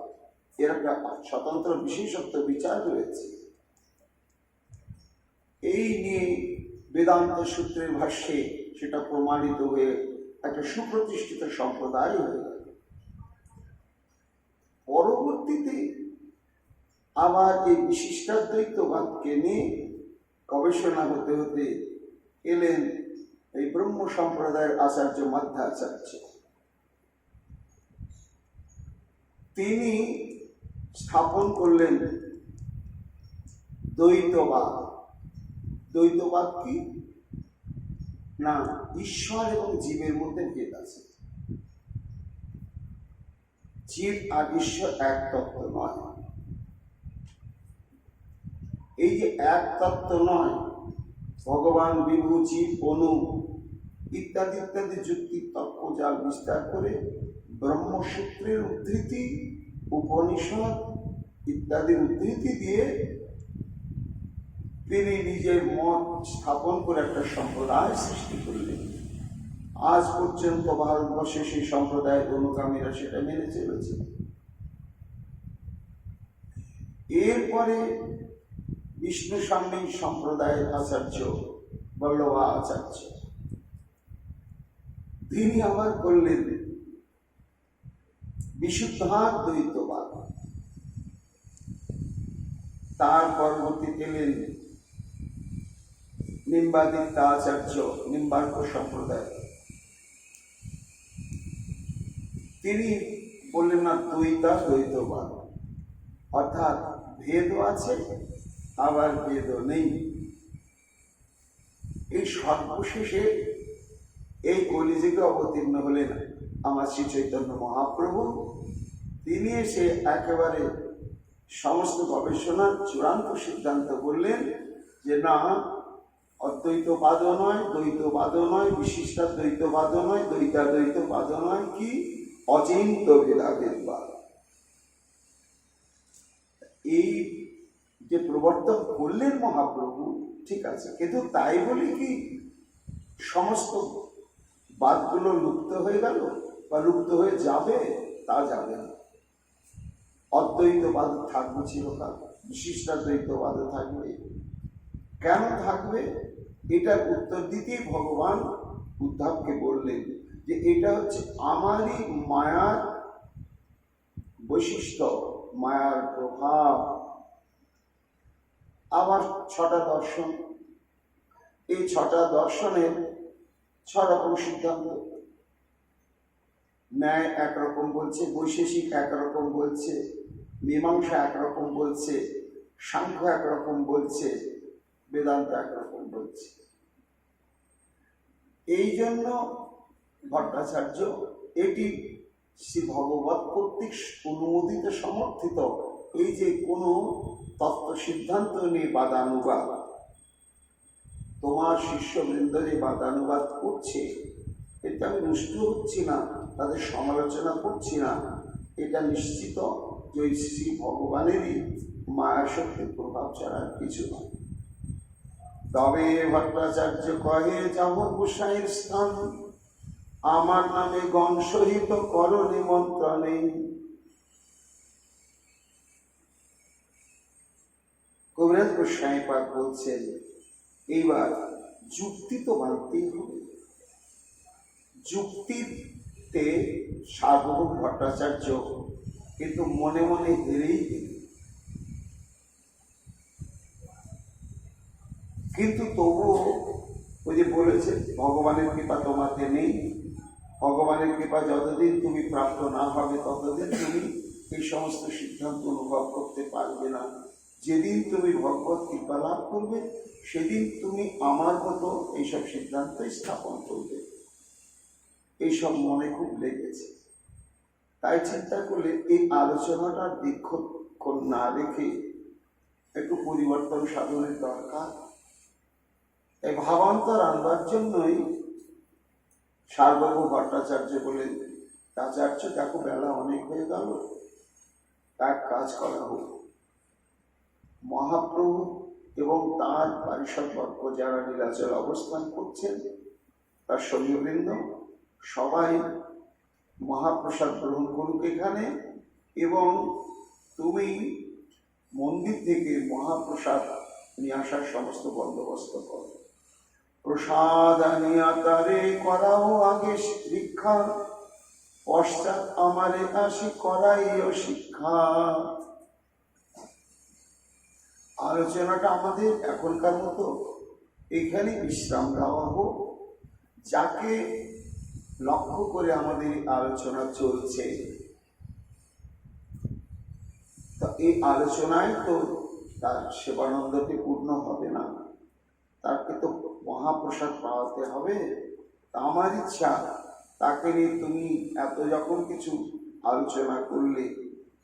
এর একটা স্বতন্ত্র বিশেষত্ব বিচার রয়েছে। এই নিয়ে বেদান্ত সূত্রের ভাষ্যে সেটা প্রমাণিত হয়ে একটা সুপ্রতিষ্ঠিত সম্প্রদায় হয়ে গেল। পরবর্তীতে আবার এই বিশিষ্টাদ্বৈতবাদকে নিয়ে গবেষণা হতে হতে এলেন এই ব্রহ্ম সম্প্রদায়ের আচার্য মধ্বাচার্য। তিনি স্থাপন করলেন দ্বৈতবাদ। দ্বৈতবাদ কি না, ঈশ্বর এবং জীবের মধ্যে ভেদ আছে। জীব আর ঈশ্বর এক তত্ত্ব নয়। এই যে এক তত্ত্ব নয়, ভগবান, বিভু, জীব, অনু ইত্যাদি ইত্যাদি যুক্তি তত্ত্বজাল বিস্তার করে ব্রহ্মসূত্রের উদ্ধৃতি, উপনিষদ ইত্যাদি উদ্ধৃতি দিয়ে তিনি নিজের মত স্থাপন করে একটা সম্প্রদায় সৃষ্টি করলেন। আজ পর্যন্ত ভারতবর্ষে সেই সম্প্রদায়ের অনুগামীরা সেটা মেনে চলেছে। এরপরে বিষ্ণু স্বামী সম্প্রদায়ের আচার্য বল্লভাচার্য, তিনি আবার করলেন বিশুদ্ধাদ্বৈতবাদ। তার পরবর্তীতে এলেন নিম্বাদিত্য আচার্য, নিম্বার্ক সম্প্রদায়। তিনি বললেন না, দ্বৈতবাদ, অর্থাৎ ভেদও আছে আবার ভেদও নেই। এই সর্বশেষে এই কলিযুগে অবতীর্ণ হলেন আমার শ্রী চৈতন্য মহাপ্রভু। তিনি এসে একেবারে সমস্ত গবেষণার চূড়ান্ত সিদ্ধান্ত বললেন যে না, অদ্বৈতবাদও নয়, দ্বৈতবাদও নয়, বিশিষ্টাদ্বৈতবাদও নয়, দ্বৈতাদ্বৈতবাদও নয়, কি অচিন্ত ভেদাভেদবাদ। এই যে প্রবর্তন করলেন মহাপ্রভু, ঠিক আছে, কিন্তু তাই বলে কি সমস্ত বাদগুলো লুপ্ত হয়ে গেল বা লুপ্ত হয়ে যাবে, তা যাবে না। অদ্বৈতবাদ থাকবে চিরকাল, বিশিষ্টাদ্বৈতবাদ থাকবে। কেন থাকবে? এটার উত্তর দিতেই ভগবান উদ্ধবকে বললেন যে এটা হচ্ছে আমারই মায়ার বৈশিষ্ট্য, মায়ার প্রভাব। আবার 6টা দর্শন, এই 6টা দর্শনের 6 রকম সিদ্ধান্ত। ন্যায় একরকম বলছে, বৈশেষিক একরকম বলছে, মীমাংসা একরকম বলছে, সাংখ্য একরকম বলছে, বেদান্ত একরকম বলছে। এই জন্য ভট্টাচার্য এটি শ্রী ভগবত কর্তৃক অনুমোদিত সমর্থিত এই যে কোনো তত্ত্ব সিদ্ধান্ত নিয়ে বাদানুবাদ, তোমার শিষ্যবৃন্দ যে বাদানুবাদ করছে, এটা আমি রুষ্ট হচ্ছি না, তাদের সমালোচনা করছি না, এটা নিশ্চিত যে ওই শ্রী ভগবানেরই মায়াশক্তির প্রভাব ছাড়া কিছু নয়। তবে ভট্টাচার্য কহে, যাব গোসাইয়ের স্থান, আমার নামে গণ সহিত কর নিমন্ত্রণে। কবিরাজ গোস্বামীপাদ বলছেন, এইবার যুক্তি তো মানতেই হবে। যুক্তিতে সার্বভৌম ভট্টাচার্য কিন্তু মনে মনে হেরেই গেল। কিন্তু তবুও ওই যে বলেছে, ভগবানের কৃপা তোমাতে নেই, ভগবানের কৃপা যতদিন তুমি প্রাপ্ত না হবে ততদিন তুমি এই সমস্ত সিদ্ধান্ত অনুভব করতে পারবে না। যেদিন তুমি ভগবত কৃপা লাভ করবে সেদিন তুমি আমার মতো এইসব সিদ্ধান্ত স্থাপন করবে। এইসব মনে খুব লেগেছে। তাই চিন্তা করলে এই আলোচনাটার দীর্ঘক্ষণ না রেখে একটু পরিবর্তন সাধনের দরকার। এই ভাবান্তর আনবার জন্যই সার্বভৌম ভট্টাচার্য বলেন, আচার্য দেখো বেলা অনেক হয়ে গেল, এক কাজ করা হোক, মহাপ্রভু এবং তাঁর পারিষদবর্গ যারা নীলাচল অবস্থান করছেন, তার সৈন্যবৃন্দ সবাই মহাপ্রসাদ গ্রহণ করুক এখানে, এবং তুমি মন্দির থেকে মহাপ্রসাদ নিয়ে আসার সমস্ত বন্দোবস্ত করো। প্রসাদ আনিয়া তারে করাও আগে শিক্ষা, পশ্চাৎ আমারে আসি করাইও শিক্ষা। আলোচনাটা আমাদের এখনকার মতো এখানে বিশ্রাম দেওয়া হোক। যাকে লক্ষ্য করে আমাদের আলোচনা চলছে, তা এই আলোচনায় তো তার সেবানন্দটি পূর্ণ হবে না, তাকে তো মহাপ্রসাদ পাওয়াতে হবে। তা আমার ইচ্ছা, তাকে নিয়ে তুমি এত যখন কিছু আলোচনা করলে,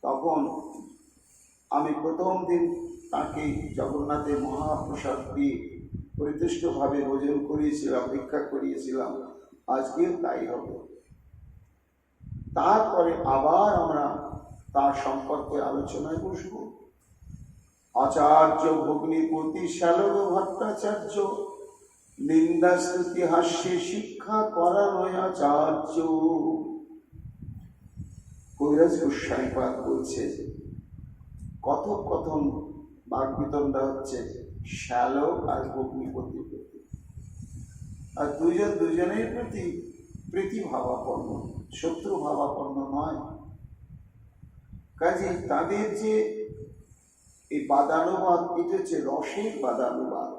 তখন আমি প্রথম দিন তাকে জগন্নাথের মহাপ্রসাদ দিয়ে পরিতুষ্টভাবে ভোজন করিয়েছিলাম, ভিক্ষা করিয়েছিলাম, আজকেও তাই হবে। তারপরে আবার আমরা তার সম্পর্কে আলোচনায় বসব। আচার্য ভগ্নিপতি শ্যালক ভট্টাচার্য, নিন্দা স্তুতি হাস্যে শিক্ষা করানোয় আচার্য। কবিরাজ গোস্বামীপাদ বলছে, কথোপকথন বাগ্বিতণ্ডা হচ্ছে শ্যালক আর ভগ্নিপতির প্রতি, আর দুজন দুজনের প্রতি প্রীতিভাবাপন্ন, শত্রু ভাবাপন্ন নয়। কাজে তাদের যে এই বাদানুবাদ, এটা হচ্ছে রসের বাদানুবাদ।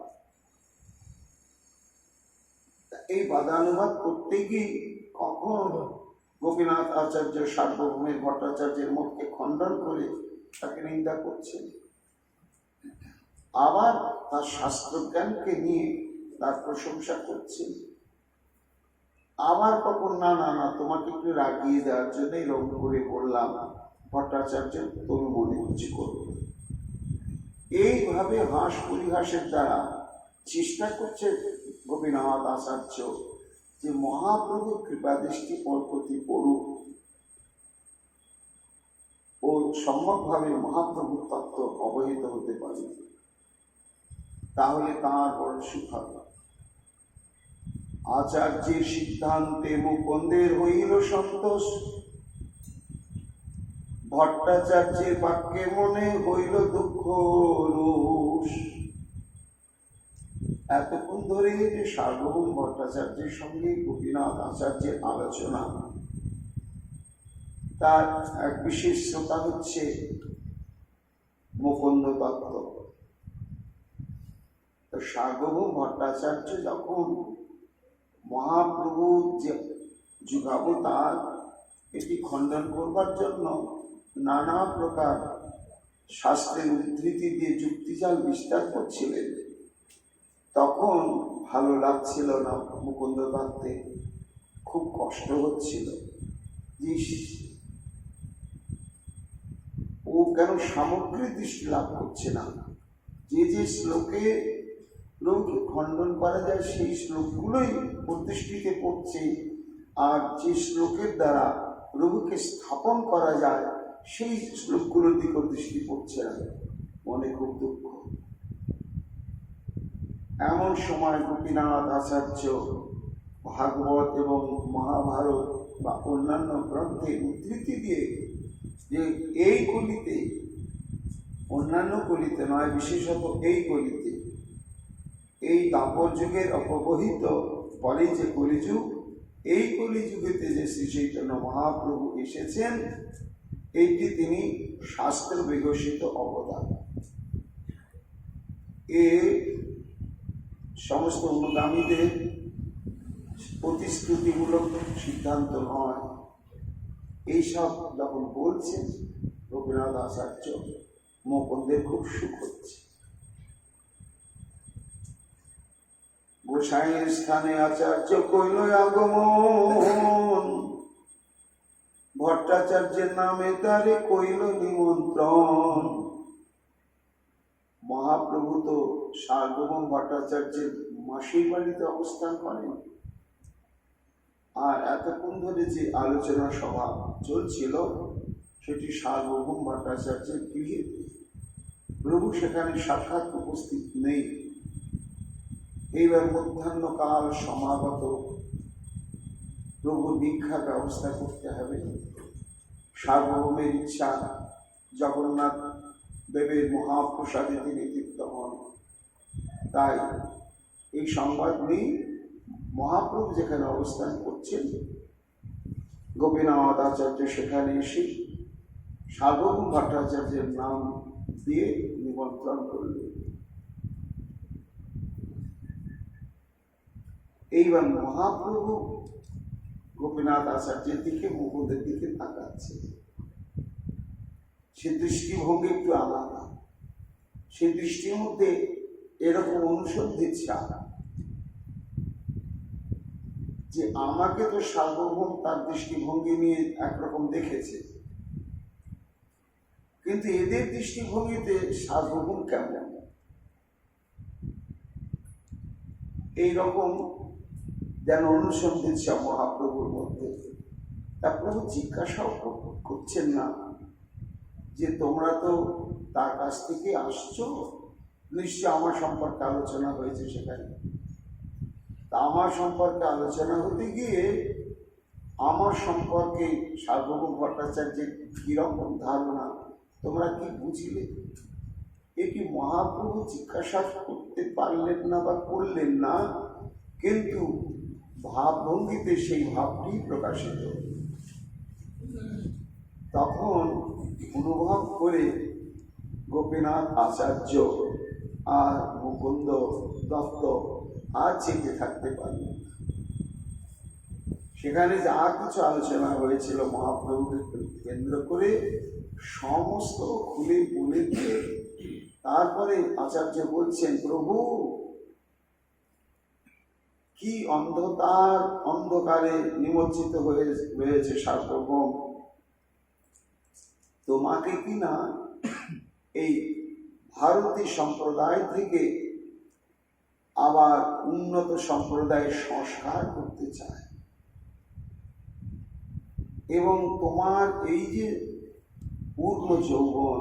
এই বাদানুবাদ করতে গিয়ে কখন গোপীনাথ আচার্য সার্বভৌমের ভট্টাচার্যের মতকে খণ্ডন করে তাকে নিন্দা করছেন, আবার তার শাস্ত্রজ্ঞানকে নিয়ে তার প্রশংসা করছেন, আবার কখন না না না তোমাকে একটু রাগিয়ে দেওয়ার জন্য রং করে বললাম, ভট্টাচার্য তুমি মনে কিছু করবে। এইভাবে হাস পরিহাসের দ্বারা চেষ্টা করছে গোপীনাথ আচার্য যে মহাপ্রভুর কৃপা দৃষ্টি ওর প্রতি পড়ুক, ও সম্যকভাবে মহাপ্রভুর তত্ত্ব অবহিত হতে পারে, তাহলে তাঁর বড় সুখ হবে। আচার্যের সিদ্ধান্তে মুকুন্দের হইল সন্তোষ, ভট্টাচার্যের বাক্যে মনে হইল দুঃখ রোষ। এতক্ষণ ধরে যে সার্বভৌম ভট্টাচার্যের সঙ্গে গোপীনাথ আচার্যের আলোচনা, তার এক বিশেষ শ্রোতা হচ্ছে মুকুন্দ দত্ত। তো সার্বভৌম ভট্টাচার্য যখন মহাপ্রভু যে যুগাবতার এটি খণ্ডন করবার জন্য নানা প্রকার শাস্ত্রের উদ্ধৃতি দিয়ে যুক্তিজাল বিস্তার করছিলেন, তখন ভালো লাগছিল না মুকুন্দ দত্তে, খুব কষ্ট হচ্ছিল যে ও কেন সামগ্রিক দৃষ্টি লাভ করছে না। যে যে শ্লোকে প্রভুকে খণ্ডন করা যায় সেই শ্লোকগুলোই দৃষ্টিতে পড়ছে, আর যে শ্লোকের দ্বারা প্রভুকে স্থাপন করা যায় সেই শ্লোকগুলোর দিকে দৃষ্টি পড়ছে না। মনে খুব দুঃখ। এমন সময় গোপীনাথ আচার্য ভাগবত এবং মহাভারত বা অন্যান্য গ্রন্থের উদ্ধৃতি দিয়ে যে এই কলিতে, অন্যান্য কলিতে নয়, বিশেষত এই কলিতে, এই দাপর যুগের অপবহিত বলে যে কলিযুগ, এই কলিযুগেতে যে শ্রী চৈতন্য মহাপ্রভু এসেছেন, এইটি তিনি শাস্ত্র বিকশিত অবদান। এ সমস্ত অনুগামীদের প্রতিশ্রুতিমূলক সিদ্ধান্ত নয়। এইসব যখন বলছেন গোপীনাথ আচার্য, মুকুন্দের খুব সুখ হচ্ছে। গোসাইয়ের স্থানে আচার্য কইল আগমন, ভট্টাচার্যের নামে তারে কইল নিমন্ত্রণ। মহাপ্রভু তো সার্বভৌম ভট্টাচার্যের মাসির বাড়িতে অবস্থান করেন, আর এতক্ষণ ধরে যে আলোচনা সভা চলছিল সেটি সার্বভৌম ভট্টাচার্যের গৃহে। প্রভু সেখানে সাক্ষাৎ উপস্থিত নেই। এইবার মধ্যাহ্নকাল সমাগত, প্রভুর ভিক্ষার ব্যবস্থা করতে হবে। সার্বভৌমের ইচ্ছা জগন্নাথ দেবের মহাপ্রসাদে তিনি তৃপ্ত হন, তাই এই সংবাদ নেই। মহাপ্রভু যেখানে অবস্থান করছেন, গোপীনাথ আচার্য সেখানে এসে সার্বভৌম ভট্টাচার্যের নাম দিয়ে নিমন্ত্রণ করলেন। এইবার মহাপ্রভু গোপীনাথ আচার্যের দিকে, মুকুন্দের দিকে তাকাচ্ছে। সে দৃষ্টিভঙ্গি একটু আলাদা। সে দৃষ্টির মধ্যে এরকম অনুসন্ধিচ্ছা যে আমাকে তো সার্বভৌম তার দৃষ্টিভঙ্গি নিয়ে একরকম দেখেছে, কিন্তু এদের দৃষ্টিভঙ্গিতে সার্বভৌম কেমন, এইরকম যেন অনুসন্ধিচ্ছা মহাপ্রভুর মধ্যে। তা প্রভু জিজ্ঞাসাও করছেন না যে তোমরা তো তার কাছ থেকে আসছো, নিশ্চয় আমার সম্পর্কে আলোচনা হয়েছে সেখানে। তা আমার সম্পর্কে আলোচনা হতে গিয়ে আমার সম্পর্কে সার্বভৌম ভট্টাচার্যের কিরকম ধারণা, তোমরা কি বুঝলে? এটি মহাপ্রভু জিজ্ঞাসা করতে পারলেন না বা করলেন না, কিন্তু ভাবভঙ্গিতে সেই ভাবটি প্রকাশিত। তখন অনুভব করে গোপীনাথ আচার্য আর মুকুন্দ দত্ত আর চেপে থাকতে পারলেন না। সেখানে যা কিছু আলোচনা হয়েছিল মহাপ্রভুকে কেন্দ্র করে সমস্ত খুলে বলে দিয়ে তারপরে আচার্য বলছেন, প্রভু কি অন্ধকারে নিমজ্জিত হয়ে রয়েছে সার্বভৌম, তোমাকে কি না এই ভারতী সম্প্রদায় থেকে আবার উন্নত সম্প্রদায়ের সংস্কার করতে চায়, এবং তোমার এই যে পূর্ণ যৌবন,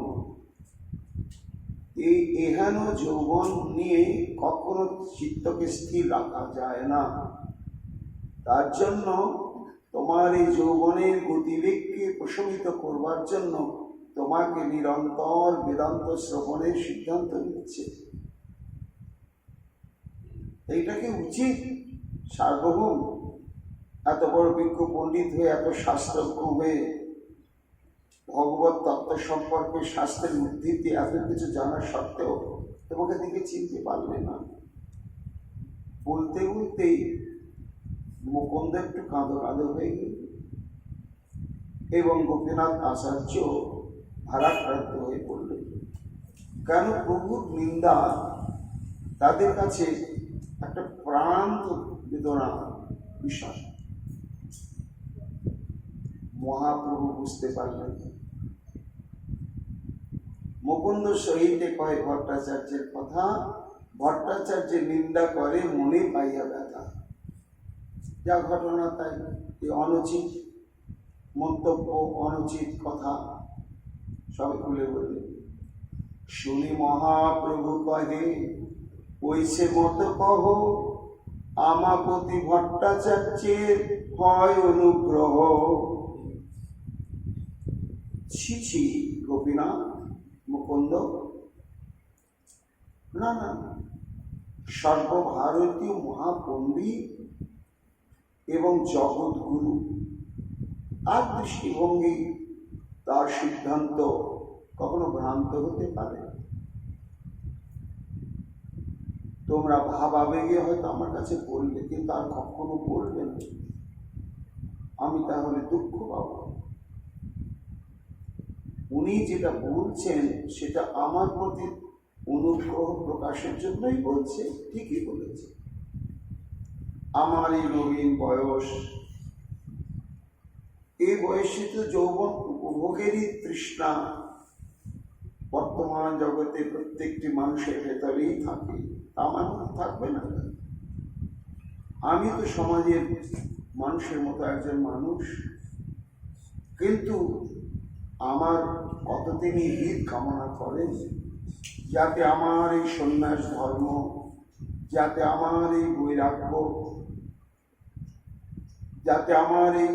এই এহেন যৌবন নিয়ে কখনো চিত্তকে স্থির রাখা যায় না। তার জন্য তোমার এই যৌবনের গতিবেগকে প্রশমিত করবার জন্য তোমাকে নিরন্তর বেদান্ত শ্রবণের সিদ্ধান্ত নিচ্ছে। এইটা কি উচিত? সার্বভৌম এত বড় বিজ্ঞ পণ্ডিত হয়ে, এত শাস্ত্রজ্ঞ হয়ে, ভগবত তত্ত্ব সম্পর্কে শাস্ত্রের উদ্ধৃতি এত কিছু জানার সত্ত্বেও তোমাকে দিকে চিনতে পারলে না। বলতে বলতেই মুকুন্দ একটু কাঁদো কাঁদো হয়ে গেল এবং গোপীনাথ আচার্য ভারাক্রান্ত হয়ে পড়লেন। কেন? প্রভুর নিন্দা তাদের কাছে একটা প্রান্ত বেদনা বিষয়। মহাপ্রভু বুঝতে পারলেন। মুকুন্দ সহিতে কয় ভট্টাচার্যের কথা, ভট্টাচার্যের নিন্দা করে মনে পাইয়া ব্যথা। যা ঘটনা তাই, এই অনুচিত মন্তব্য, অনুচিত কথা সব খুলে বললেন। শুনি মহাপ্রভু কহে, ওইসে মত কহ, আমাপতি ভট্টাচার্যের হয় অনুগ্রহ। ছি ছি গোপীনাথ, মুকুন্দ, না না, সর্বভারতীয় মহাপণ্ডিত এবং জগৎগুরু, তার দৃষ্টিভঙ্গি, তার সিদ্ধান্ত কখনো ভ্রান্ত হতে পারে? তোমরা ভাবাবেগে হয়তো আমার কাছে বললে, কিন্তু আর কখনো বলবে না, আমি তাহলে দুঃখ পাব। উনি যেটা বলছেন সেটা আমার প্রতি অনুগ্রহ প্রকাশের জন্যই বলছে, ঠিকই বলেছে। আমার এই নবীন বয়স, এই বয়সে তো যৌবন উপভোগেরই তৃষ্ণা বর্তমান জগতে প্রত্যেকটি মানুষের ভেতরেই থাকে, আমার মধ্যে থাকবে না? আমি তো সমাজের মানুষের মতো একজন মানুষ, কিন্তু আমার কতদিনই হিত কামনা করেন যাতে আমার এই সন্ন্যাস ধর্ম, যাতে আমার এই বৈরাগ্য, যাতে আমার এই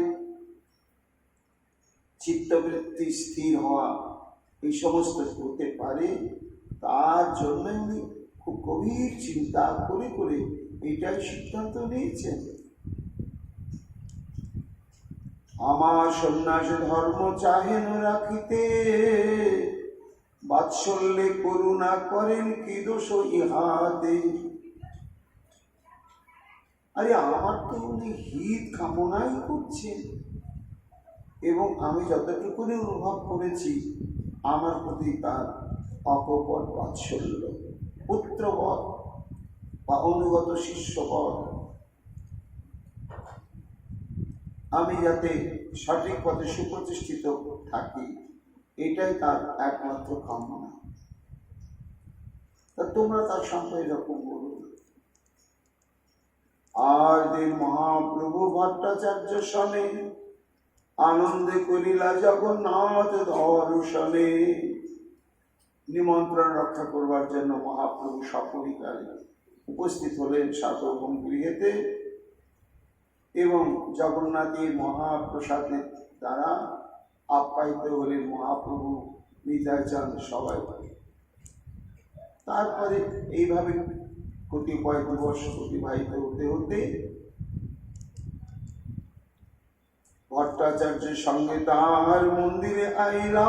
চিত্তবৃত্তি স্থির হওয়া, এই সমস্ত হতে পারে। তার জন্য উনি খুব গভীর চিন্তা করে করে এইটাই সিদ্ধান্ত নিয়েছেন। আমার সন্ন্যাস ধর্ম চাহেন রাখিতে, বাৎসল্যে করুণা করেন কি দোষ ইহাতে। আরে আমার তো উনি হিত কামনাই করছেন, এবং আমি যতটুকুনি অনুভব করেছি আমার প্রতি তার অকপট বাৎসল্য, পুত্রবৎ বা অনুগত শিষ্যবৎ। আমি যাতে সঠিক পথে সুপ্রতিষ্ঠিত থাকি, এটাই তার একমাত্র কামনা। তা তোমরা তার সঙ্গে এরকম বলুন। আর দিন মহাপ্রভু ভট্টাচার্য সনে আনন্দে করিলা জগন্নাথ দর্শনে। নিমন্ত্রণ রক্ষা করবার জন্য মহাপ্রভু সপরিবারে উপস্থিত হলেন সার্বভৌম গৃহেতে, এবং জগন্নাথের মহাপ্রসাদের দ্বারা আপ্যায়িত হলেন মহাপ্রভু, নিতাইচাঁদ সবাই। তারপরে এইভাবে কতিপয় দিবস অতিবাহিত হতে হতে ভট্টাচার্যের সঙ্গে তার মন্দিরে আইলা,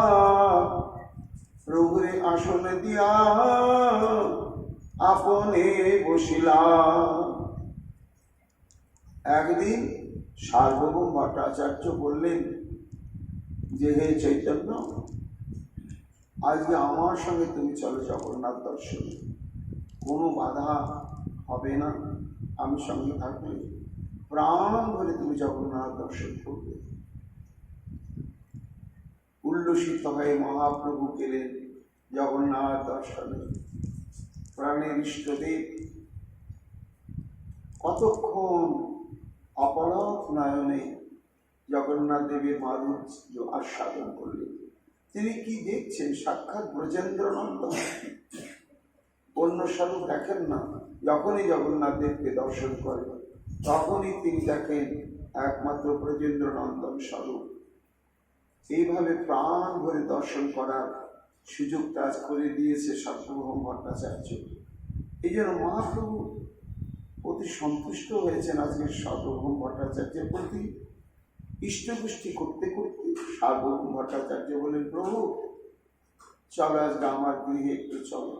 প্রভুরে আসনে দিয়া আপনে বসিলা। একদিন সার্বভৌম ভট্টাচার্য বললেন যে, হে চৈতন্য, আজকে আমার সঙ্গে তুমি চলো জগন্নাথ দর্শনে, কোনো বাধা হবে না, আমি সঙ্গে থাকলে প্রাণ ভরে তুমি জগন্নাথ দর্শন করবে। উল্লসিত হয়ে মহাপ্রভু গেলেন জগন্নাথ দর্শনে। প্রাণের ইষ্টদেব কতক্ষণ অপলক নয়নে জগন্নাথ দেবের মাধুর্য আস্বাদন করলেন। তিনি কি দেখছেন? সাক্ষাৎ ব্রজেন্দ্রনন্দন, অন্য স্বরূপ দেখেন না। যখনই জগন্নাথ দেবকে দর্শন করেন তখনই তিনি দেখেন একমাত্র ব্রজেন্দ্র নন্দন স্বরূপ। এইভাবে প্রাণ ভরে দর্শন করার সুযোগ কাজ করে দিয়েছে সার্বভৌম ভট্টাচার্য। এই জন্য মহাপ্রভু অতি সন্তুষ্ট হয়েছেন আজকে সার্বভৌম ভট্টাচার্যের প্রতি। ইষ্টপুষ্টি করতে করতে সার্বভৌম ভট্টাচার্য বলেন, প্রভু চলো আজকে আমার গৃহে একটু চলো।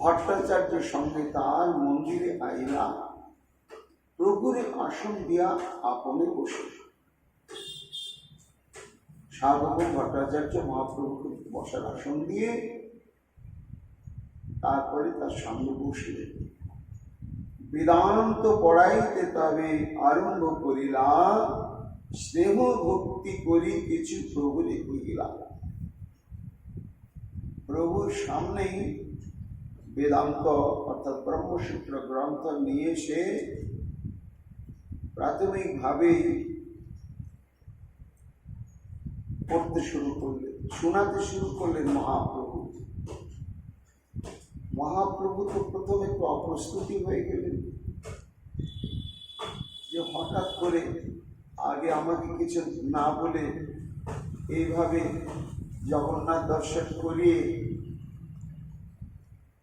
ভট্টাচার্যের সঙ্গে তার মন্দিরে আইলা প্রভুরে আসন দিয়া আপনে বসে। সার্বভৌম ভট্টাচার্য মহাপ্রভুকে বসার আসন দিয়ে তারপরে তার সামনে বসলেন। বেদান্ত পড়াইতে তবে আরম্ভ করিলা, স্নেহ ভক্তি করি কিছু প্রভুরে কহিলা। প্রভুর সামনেই বেদান্ত অর্থাৎ ব্রহ্মসূত্র গ্রন্থ নিয়ে এসে প্রাথমিকভাবেই পড়তে শুরু করলেন, শোনাতে শুরু করলেন মহাপ্রভু। মহাপ্রভু তো প্রথমে একটু অপ্রস্তুতি হয়ে গেলেন, যে হঠাৎ করে আগে আমাকে কিছু না বলে এইভাবে জগন্নাথ দর্শন করিয়ে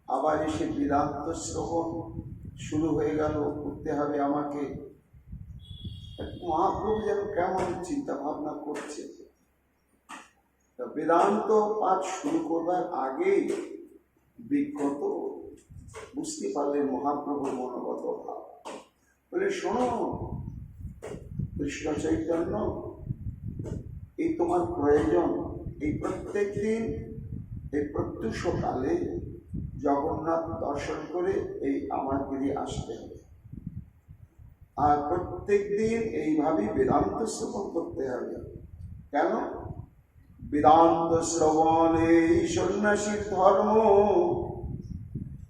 আবার এসে বেদান্ত শ্রবণ শুরু হয়ে গেল, করতে হবে আমাকে। মহাপ্রভু যেন কেমন চিন্তা ভাবনা করছে। বেদান্ত পাঠ শুরু করবার আগেই বিজ্ঞত বুঝতে পারলেন মহাপ্রভুর মনোগত ভাব। বলে, শোনো কৃষ্ণ চৈতন্য, এই তোমার প্রয়োজন, এই প্রত্যেক দিন এই প্রত্যুষকালে জগন্নাথ দর্শন করে এই আমার গৃহে আসতে হবে, আর প্রত্যেক দিন এইভাবেই বেদান্ত শ্রবণ করতে হবে। কেন? বেদান্ত শ্রবণ এই সন্ন্যাসীর ধর্ম,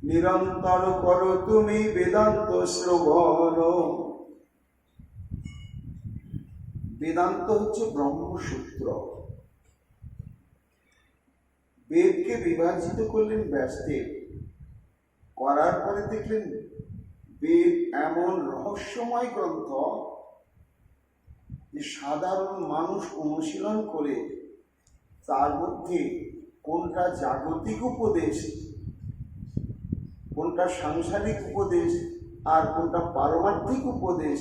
নিরন্তর করো তুমি বেদান্ত শ্রবণ। বেদান্ত হচ্ছে ব্রহ্মসূত্র। বেদকে বিভাজিত করলেন ব্যাসদেব, করার পরে দেখলেন বেদ এমন রহস্যময় গ্রন্থ যে সাধারণ মানুষ অনুশীলন করে তার মধ্যে কোনটা জাগতিক উপদেশ, কোনটা সাংসারিক উপদেশ, আর কোনটা পারমার্থিক উপদেশ,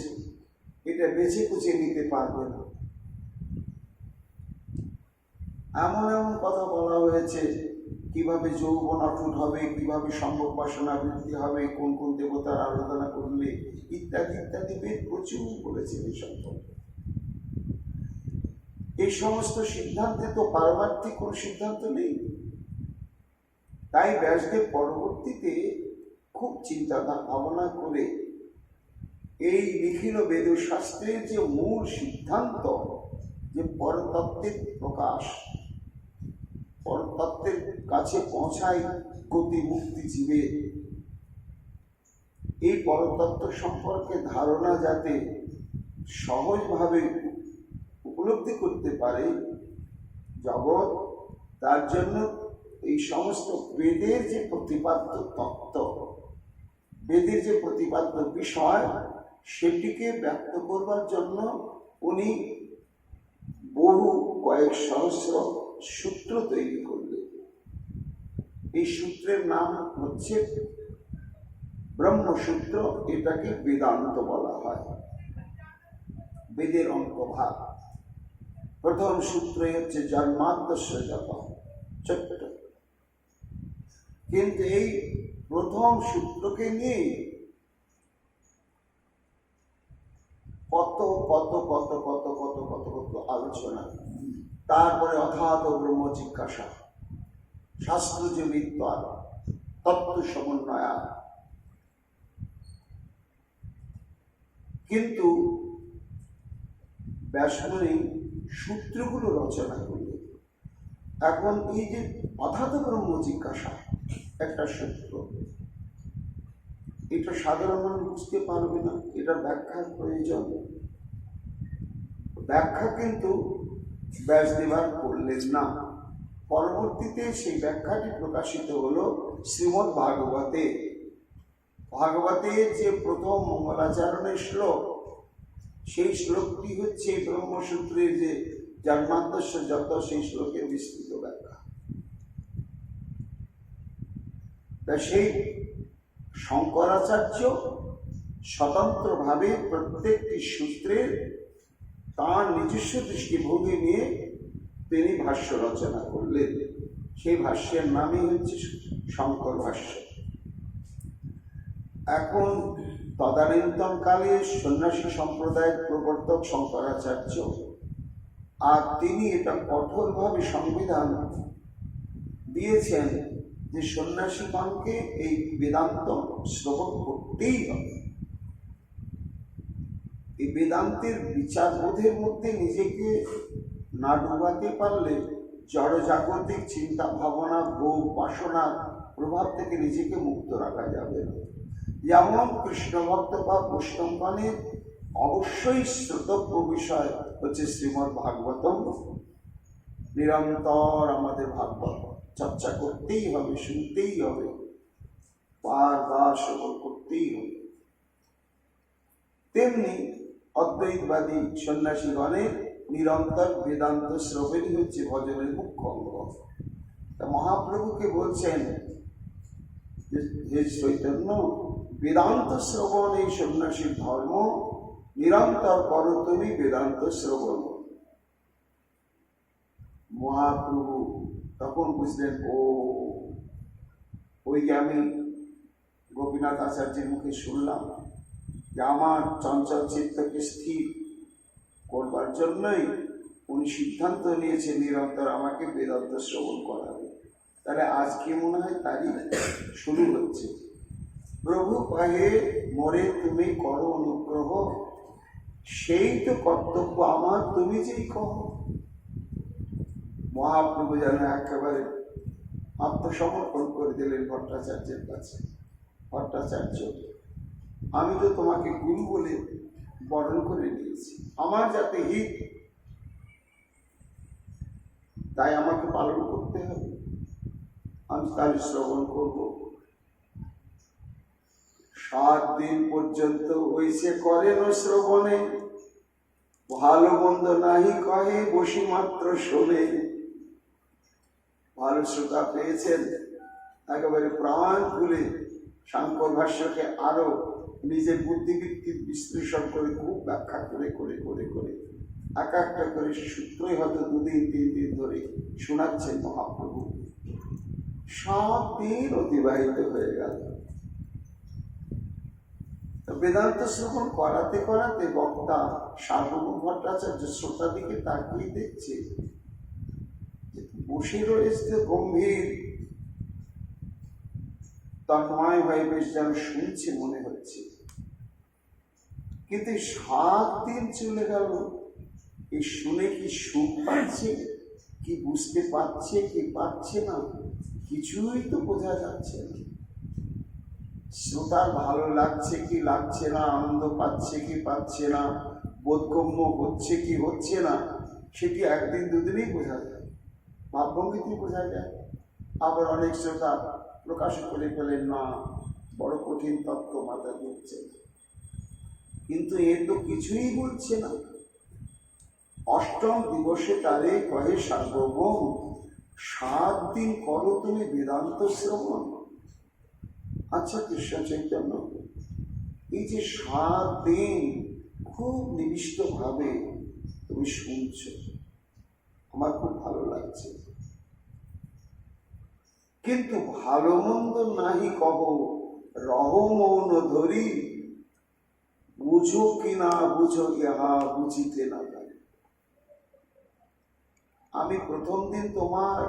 এটা বেছে কুচে নিতে পারবে না। এমন এমন কথা বলা হয়েছে, কিভাবে যৌবন অটুট হবে, কিভাবে সম্ভব বাসনা বৃদ্ধি হবে, কোন কোন দেবতার আরাধনা করলে, ইত্যাদি ইত্যাদি বেদ প্রচুর বলেছে এই সম্পর্কে। এই সমস্ত সিদ্ধান্তে তো পারমার্থিক কোন সিদ্ধান্ত নেই। তাই ব্যাসদেব পরবর্তীতে খুব চিন্তা ভাবনা করে এই লিখিত বেদ শাস্ত্রের যে মূল সিদ্ধান্ত, যে পরতত্ত্বের প্রকাশ, পরতত্ত্বের কাছে পৌঁছায় গতি মুক্তি জীবে, এই পরতত্ত্ব সম্পর্কে ধারণা যাতে সহজভাবে উপলব্ধি করতে পারে জগৎ, তার জন্য এই সমস্ত বেদের যে প্রতিপাদ্য তত্ত্ব, বেদের যে প্রতিপাদ্য বিষয়, সেটিকে ব্যক্ত করবার জন্য উনি বহু কয়েক সহস্র সূত্র তৈরি করলেন। এই সূত্রের নাম হচ্ছে ব্রহ্মসূত্র। এটাকে বেদান্ত বলা হয়, বেদের অন্তর্ভাগ। প্রথম সূত্রই হচ্ছে জন্মাদ্যস্য জপ, ছোট্ট, কিন্তু এই প্রথম সূত্রকে নিয়ে কত কত কত কত কত কত কত আলোচনা। তারপরে অথাত ব্রহ্ম জিজ্ঞাসা, শাস্ত্র যে বিদ্যা, তত্ত্ব সমন্বয়া। কিন্তু ব্যাসমণি সূত্রগুলো রচনা করলেন। এখন এই যে অথাত ব্রহ্ম জিজ্ঞাসা একটা সূত্র, এটা সাধারণ মানুষ বুঝতে পারবে না, এটার ব্যাখ্যার প্রয়োজন। ব্যাখ্যা কিন্তু ব্যাসদেব আর করলেন না। পরবর্তীতে সেই ব্যাখ্যাটি প্রকাশিত হলো শ্রীমদ্ ভাগবতে। ভাগবতের যে প্রথম মঙ্গলাচরণের শ্লোক, সেই শ্লোকটি হচ্ছে ব্রহ্মসূত্রের যে জন্মান্তস্য যত, সেই শ্লোকের বিস্তৃত ব্যাখ্যা। তা সেই শঙ্করাচার্য স্বতন্ত্রভাবে প্রত্যেকটি সূত্রের তাঁর নিজস্ব দৃষ্টিভঙ্গি নিয়ে তিনি ভাষ্য রচনা করলেন। সেই ভাষ্যের নামই হচ্ছে শঙ্কর ভাষ্য। এখন তদানীন্তনকালে সন্ন্যাসী সম্প্রদায়ের প্রবর্তক শঙ্করাচার্য, আর তিনি এটা কঠোরভাবে সংবিধান দিয়েছেন যে সন্ন্যাসীগণকে এই বেদান্ত শ্রবণ করতেই হবে। এই বেদান্তের বিচারবোধের মধ্যে নিজেকে না ডুবাতে পারলে জড়জাগতিক চিন্তা ভাবনা, ভোগ বাসনার প্রভাব থেকে নিজেকে মুক্ত রাখা যাবে না। যেমন কৃষ্ণ ভক্ত বা বৈষ্ণবগণের অবশ্যই শ্রোতব্য বিষয় হচ্ছে শ্রীমদ্ ভাগবতম। নিরন্তর আমাদের ভাগবত চর্চা করতেই হবে, শুনতেই হবে, বারবার শ্রবণ করতেই হবে। তেমনি অদ্বৈতবাদী সন্ন্যাসীগণের নিরন্তর বেদান্ত শ্রবণই হচ্ছে ভজনের মুখ্য অঙ্গ। তা মহাপ্রভুকে বলছেন যে চৈতন্য, বেদান্ত শ্রবণ এই সন্ন্যাসীর ধর্ম, নিরন্তর করো তুমি বেদান্ত শ্রবণ। মহাপ্রভু তখন বুঝলেন, ওই যে আমি গোপীনাথ আচার্যের মুখে শুনলাম যে আমার চঞ্চল চিত্তকে স্থির করবার জন্যই উনি সিদ্ধান্ত নিয়েছেন নিরন্তর আমাকে বেদান্ত শ্রবণ করাবে। তাহলে আজকে মনে হয় তারই শুরু হচ্ছে। প্রভু কহে মোরে তুমি করো অনুগ্রহ, সেই তো কর্তব্য আমার, তুমি যেই কহ। মহাপ্রভু যেন একেবারে আত্মসমর্পণ করে দিলেন ভট্টাচার্যের কাছে। ভট্টাচার্য, আমি তো তোমাকে গুরু বলে বরণ করে নিয়েছি, আমার যাতে হিত, তাই আমাকে পালন করতে হবে, আমি তার শ্রবণ করব। 7 দিন পর্যন্ত হইছে করেন শ্রবণে, ভালো মন্দ নাহি কহে বসি মাত্র শোনে। ভালো শ্রোতা পেয়েছেন, একেবারে প্রাণ খুলে শঙ্কর ভাষ্যকে আরো নিজের বুদ্ধিবৃত্তির বিশ্লেষণ করে খুব ব্যাখ্যা করে করে করে করে এক একটা করে সূত্রই হয়তো 2 দিন 3 দিন ধরে শোনাচ্ছেন মহাপ্রভু। 7 দিন অতিবাহিত হয়ে গেল। বেদান্ত শ্রবণ করাতে করাতে বক্তা সার্বভৌম ভট্টাচার্য শ্রোতাদিকে তাকিয়ে দেখছে, বসে রয়েছে গম্ভীর তন্ময় হয়ে বেশ যেন শুনছে মনে হচ্ছে। কিন্তু 7 দিন চলে গেল, এই শুনে কি সুখ পাচ্ছে, কি বুঝতে পারছে, কি পাচ্ছে না, কিছুই তো বোঝা যাচ্ছে না। শ্রোতার ভালো লাগছে কি লাগছে না, আনন্দ পাচ্ছে কি পাচ্ছে না, বোধগম্য হচ্ছে কি হচ্ছে না, সেটি 1 দিন 2 দিনেই বোঝা যায়, ভাবভঙ্গিতেই বোঝা যায়। আবার অনেক শ্রোতা প্রকাশ করে ফেলেন, না বড় কঠিন তত্ত্ব মাথায় ঢুকছে, কিন্তু এ তো কিছুই বলছে না। 8ম দিবসে তারে কহে সার্বভৌম, 7 দিন করো তুমি বেদান্ত শ্রবণ। আচ্ছা কৃষ্ণ চৈতন্য, এই যে 7 দিন খুব নিবিষ্ট ভাবে তুমি শুনছ, আমার খুব ভালো লাগছে, কিন্তু ভালো মন্দ নাহি কহ রহ মৌন ধরি, বুঝো কি না বুঝো ইহা বুঝিতে না পারি। আমি প্রথম দিন তোমার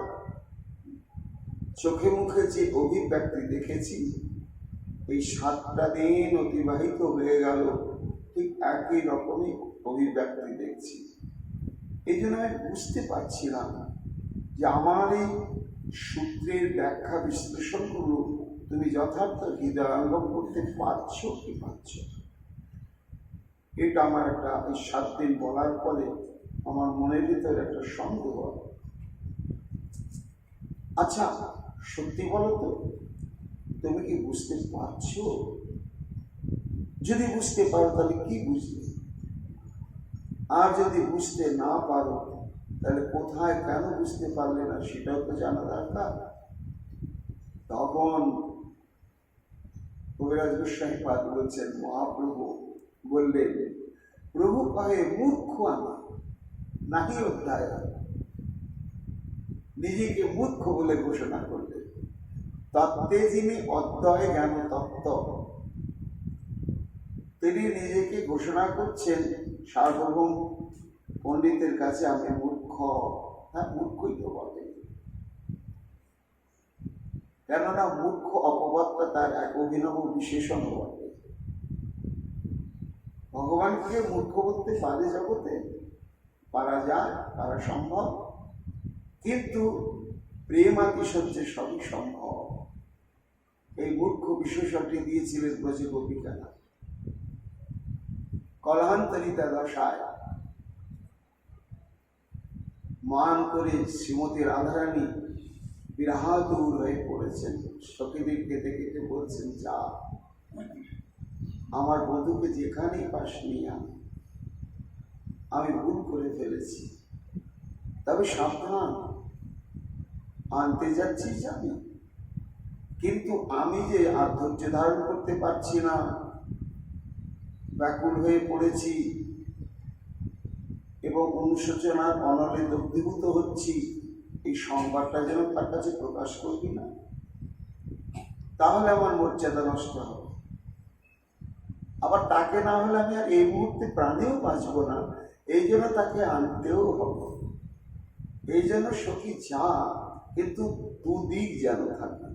চোখে মুখে যে অভিব্যক্তি দেখেছি, এই 7টা দিন অতিবাহিত হয়ে গেল, ঠিক একই রকমই অভিব্যক্তি দেখছি। এই জন্য আমি বুঝতে পারছিলাম যে আমার এই সূত্রের ব্যাখ্যা বিশ্লেষণগুলো তুমি যথার্থ হৃদয়ঙ্গম করতে পারছো কি পারছো। এটা আমার একটা, এই 7 দিন বলার পরে আমার মনের ভিতরে একটা সন্দেহ। আচ্ছা সত্যি বলো তো, তুমি কি বুঝতে পারছো যদি বুঝতে পারো তাহলে কি বুঝলে, আর যদি বুঝতে না পারো তাহলে কোথায় কেন বুঝতে পারলে না সেটাও তো জানা দরকার। তখন কবিরাজ গোস্বামী পাদ বলছেন, মহাপ্রভু বললেন, প্রভু কহে মূর্খ আমি নাহি অধ্যায়, নিজেকে মূর্খ বলে ঘোষণা করলেন। তত্ত্বে যিনি অদ্বয় জ্ঞান তত্ত্ব, তিনি নিজেকে ঘোষণা করছেন সার্বভৌম পণ্ডিতের কাছে আমি মূর্খ। হ্যাঁ, মূর্খই তো বটে, কেননা মূর্খ অপবাদটা তার এক অভিনব বিশেষণ বটে। ভগবানকে মূর্খ বলতে পারে জগতে, পারা যায়, পারা সম্ভব, কিন্তু প্রেম আতিশয্যে সবই সম্ভব। এই মূর্খ বিশেষণটি দিয়েছিলেন ব্রজ গোপিকারা। কলহান্তরিতা দশায় মান করে শ্রীমতী রাধারানী বিরাহাতুর হয়ে পড়েছেন। সখীদের কেঁদে কেঁদে বলছেন, যা আমার বন্ধুকে যেখানেই পাস নিয়ে আমি ভুল করে ফেলেছি, তবে সাবধান, আনতে যাচ্ছি জানি, কিন্তু আমি যে আর ধৈর্য ধারণ করতে পারছি না, ব্যাকুল হয়ে পড়েছি এবং অনুশোচনার অনলে দগ্ধীভূত হচ্ছি, এই সংবাদটা যেন তার কাছে প্রকাশ করবি না, তাহলে আমার মর্যাদা নষ্ট হবে। আবার তাকে না হলে আমি আর এই মুহূর্তে প্রাণেও বাঁচব না, এই জন্য তাকে আনতেও হবে। এই জন্য সখী যা, কিন্তু দুদিক যেন থাকে,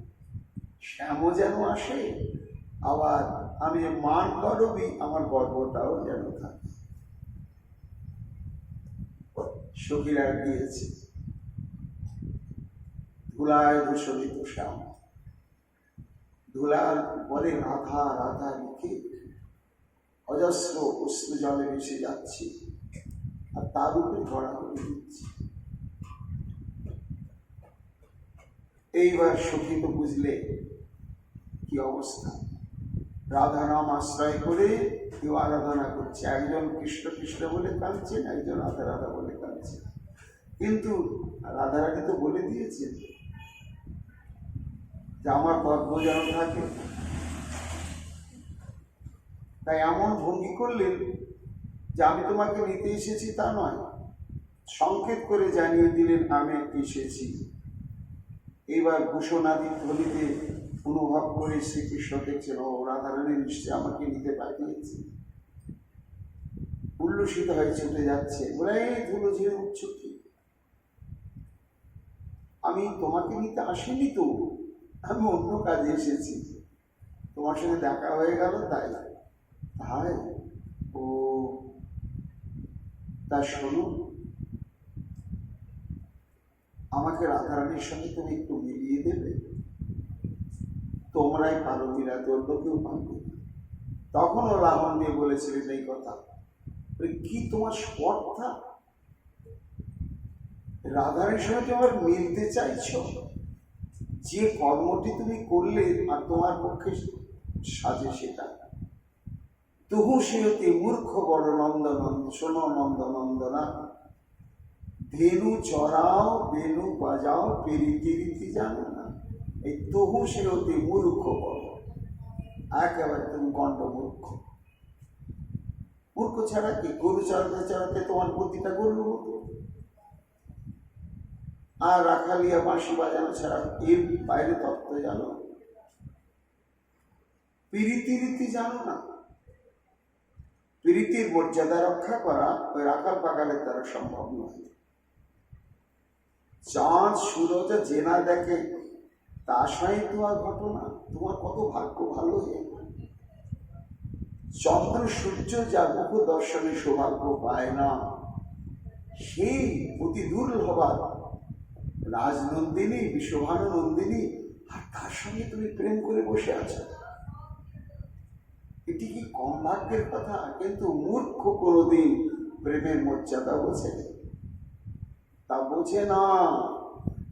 শ্যামও যেন আসে, আবার আমি যে মান গর্বী আমার গর্বটাও যেন থাকে। সখীরা গিয়েছে ধুলায় দূষণিত শ্যাম, ধুলার পরে রাধা রাধা লিখে অজস্র উষ্ণ জলে মিশে যাচ্ছি, আর তার উপরে ধরা করে দিচ্ছি। এইবার সখী তো বুঝলে কি অবস্থা। রাধা নাম আশ্রয় করে কেউ আরাধনা করছে, একজন কৃষ্ণ কৃষ্ণ বলে কাঁদছেন, একজন রাধা রাধা বলে কাঁদছেন। কিন্তু রাধারানী তো বলে দিয়েছেন যে আমার গর্ব যেন থাকে, তাই এমন ভঙ্গি করলেন যে আমি তোমাকে নিতে এসেছি তা নয়, সংকেত করে জানিয়ে দিলেন আমি এসেছি। এইবার ভূষণাদি ধ্বনিতে অনুভব করে শ্রীকৃষ্ণ দেখছেন, ও রাধারানী নিশ্চয় আমাকে নিতে পাঠিয়েছে। উল্লসিত হয়ে ছুটে যাচ্ছে, বলে এই ধুলো ঝিরে উঠছ কি, আমি তোমাকে নিতে আসিনি তো, আমি অন্য কাজে এসেছি, তোমার সঙ্গে দেখা হয়ে গেল তাই। তাই ও তা শোনো, আমাকে রাধারানীর সঙ্গে তুমি একটু মিলিয়ে দেবে, তোমরাই পারো মিলাতে, অন্য কেউ পারবে না। তখনও লালন দিয়ে বলেছিলেন এই কথা, কি তোমার স্পর্ধা, রাধারানীর সঙ্গে তোমার মিলতে চাইছ, যে কর্মটি তুমি করলে আর তোমার পক্ষে সাজে সেটা। তবু সেটি মূর্খ বড় নন্দনন্দ, শোনো নন্দনন্দনা, ধেনু চড়াও বেনু বাজাও পেরিতি রীতি জানো না। এই তবু সেটি মূর্খ বড়, একেবারে তুমি গণ্ড মূর্খ। মূর্খ ছাড়া কি, গরু চড়াতে চড়াতে তোমার বুদ্ধিটা গরুর মতো, আর রাখালিয়া বাঁশি বাজানো ছাড়া এর বাইরে তত্ত্ব জানো, প্রীতি রীতি জানো না। প্রীতির মর্যাদা রক্ষা করা ওই রাখাল পাকালের দ্বারা সম্ভব নয়। চাঁদ সূরজ জেনা দেখে তা সাই তোমার ঘটনা, তোমার কত ভাগ্য ভালো হয়ে। চন্দ্র সূর্য যার মুখ দর্শনে সৌভাগ্য পায় না, সেই অতি দুর্লভা রাজনন্দিনী বিশ্বভানুনন্দিনী, আর তার সঙ্গে তুমি প্রেম করে বসে আছো, এটি কি কম ভাগ্যের কথা? কিন্তু মূর্খ কোনদিন প্রেমের মর্যাদা বোঝে, তা বোঝে না।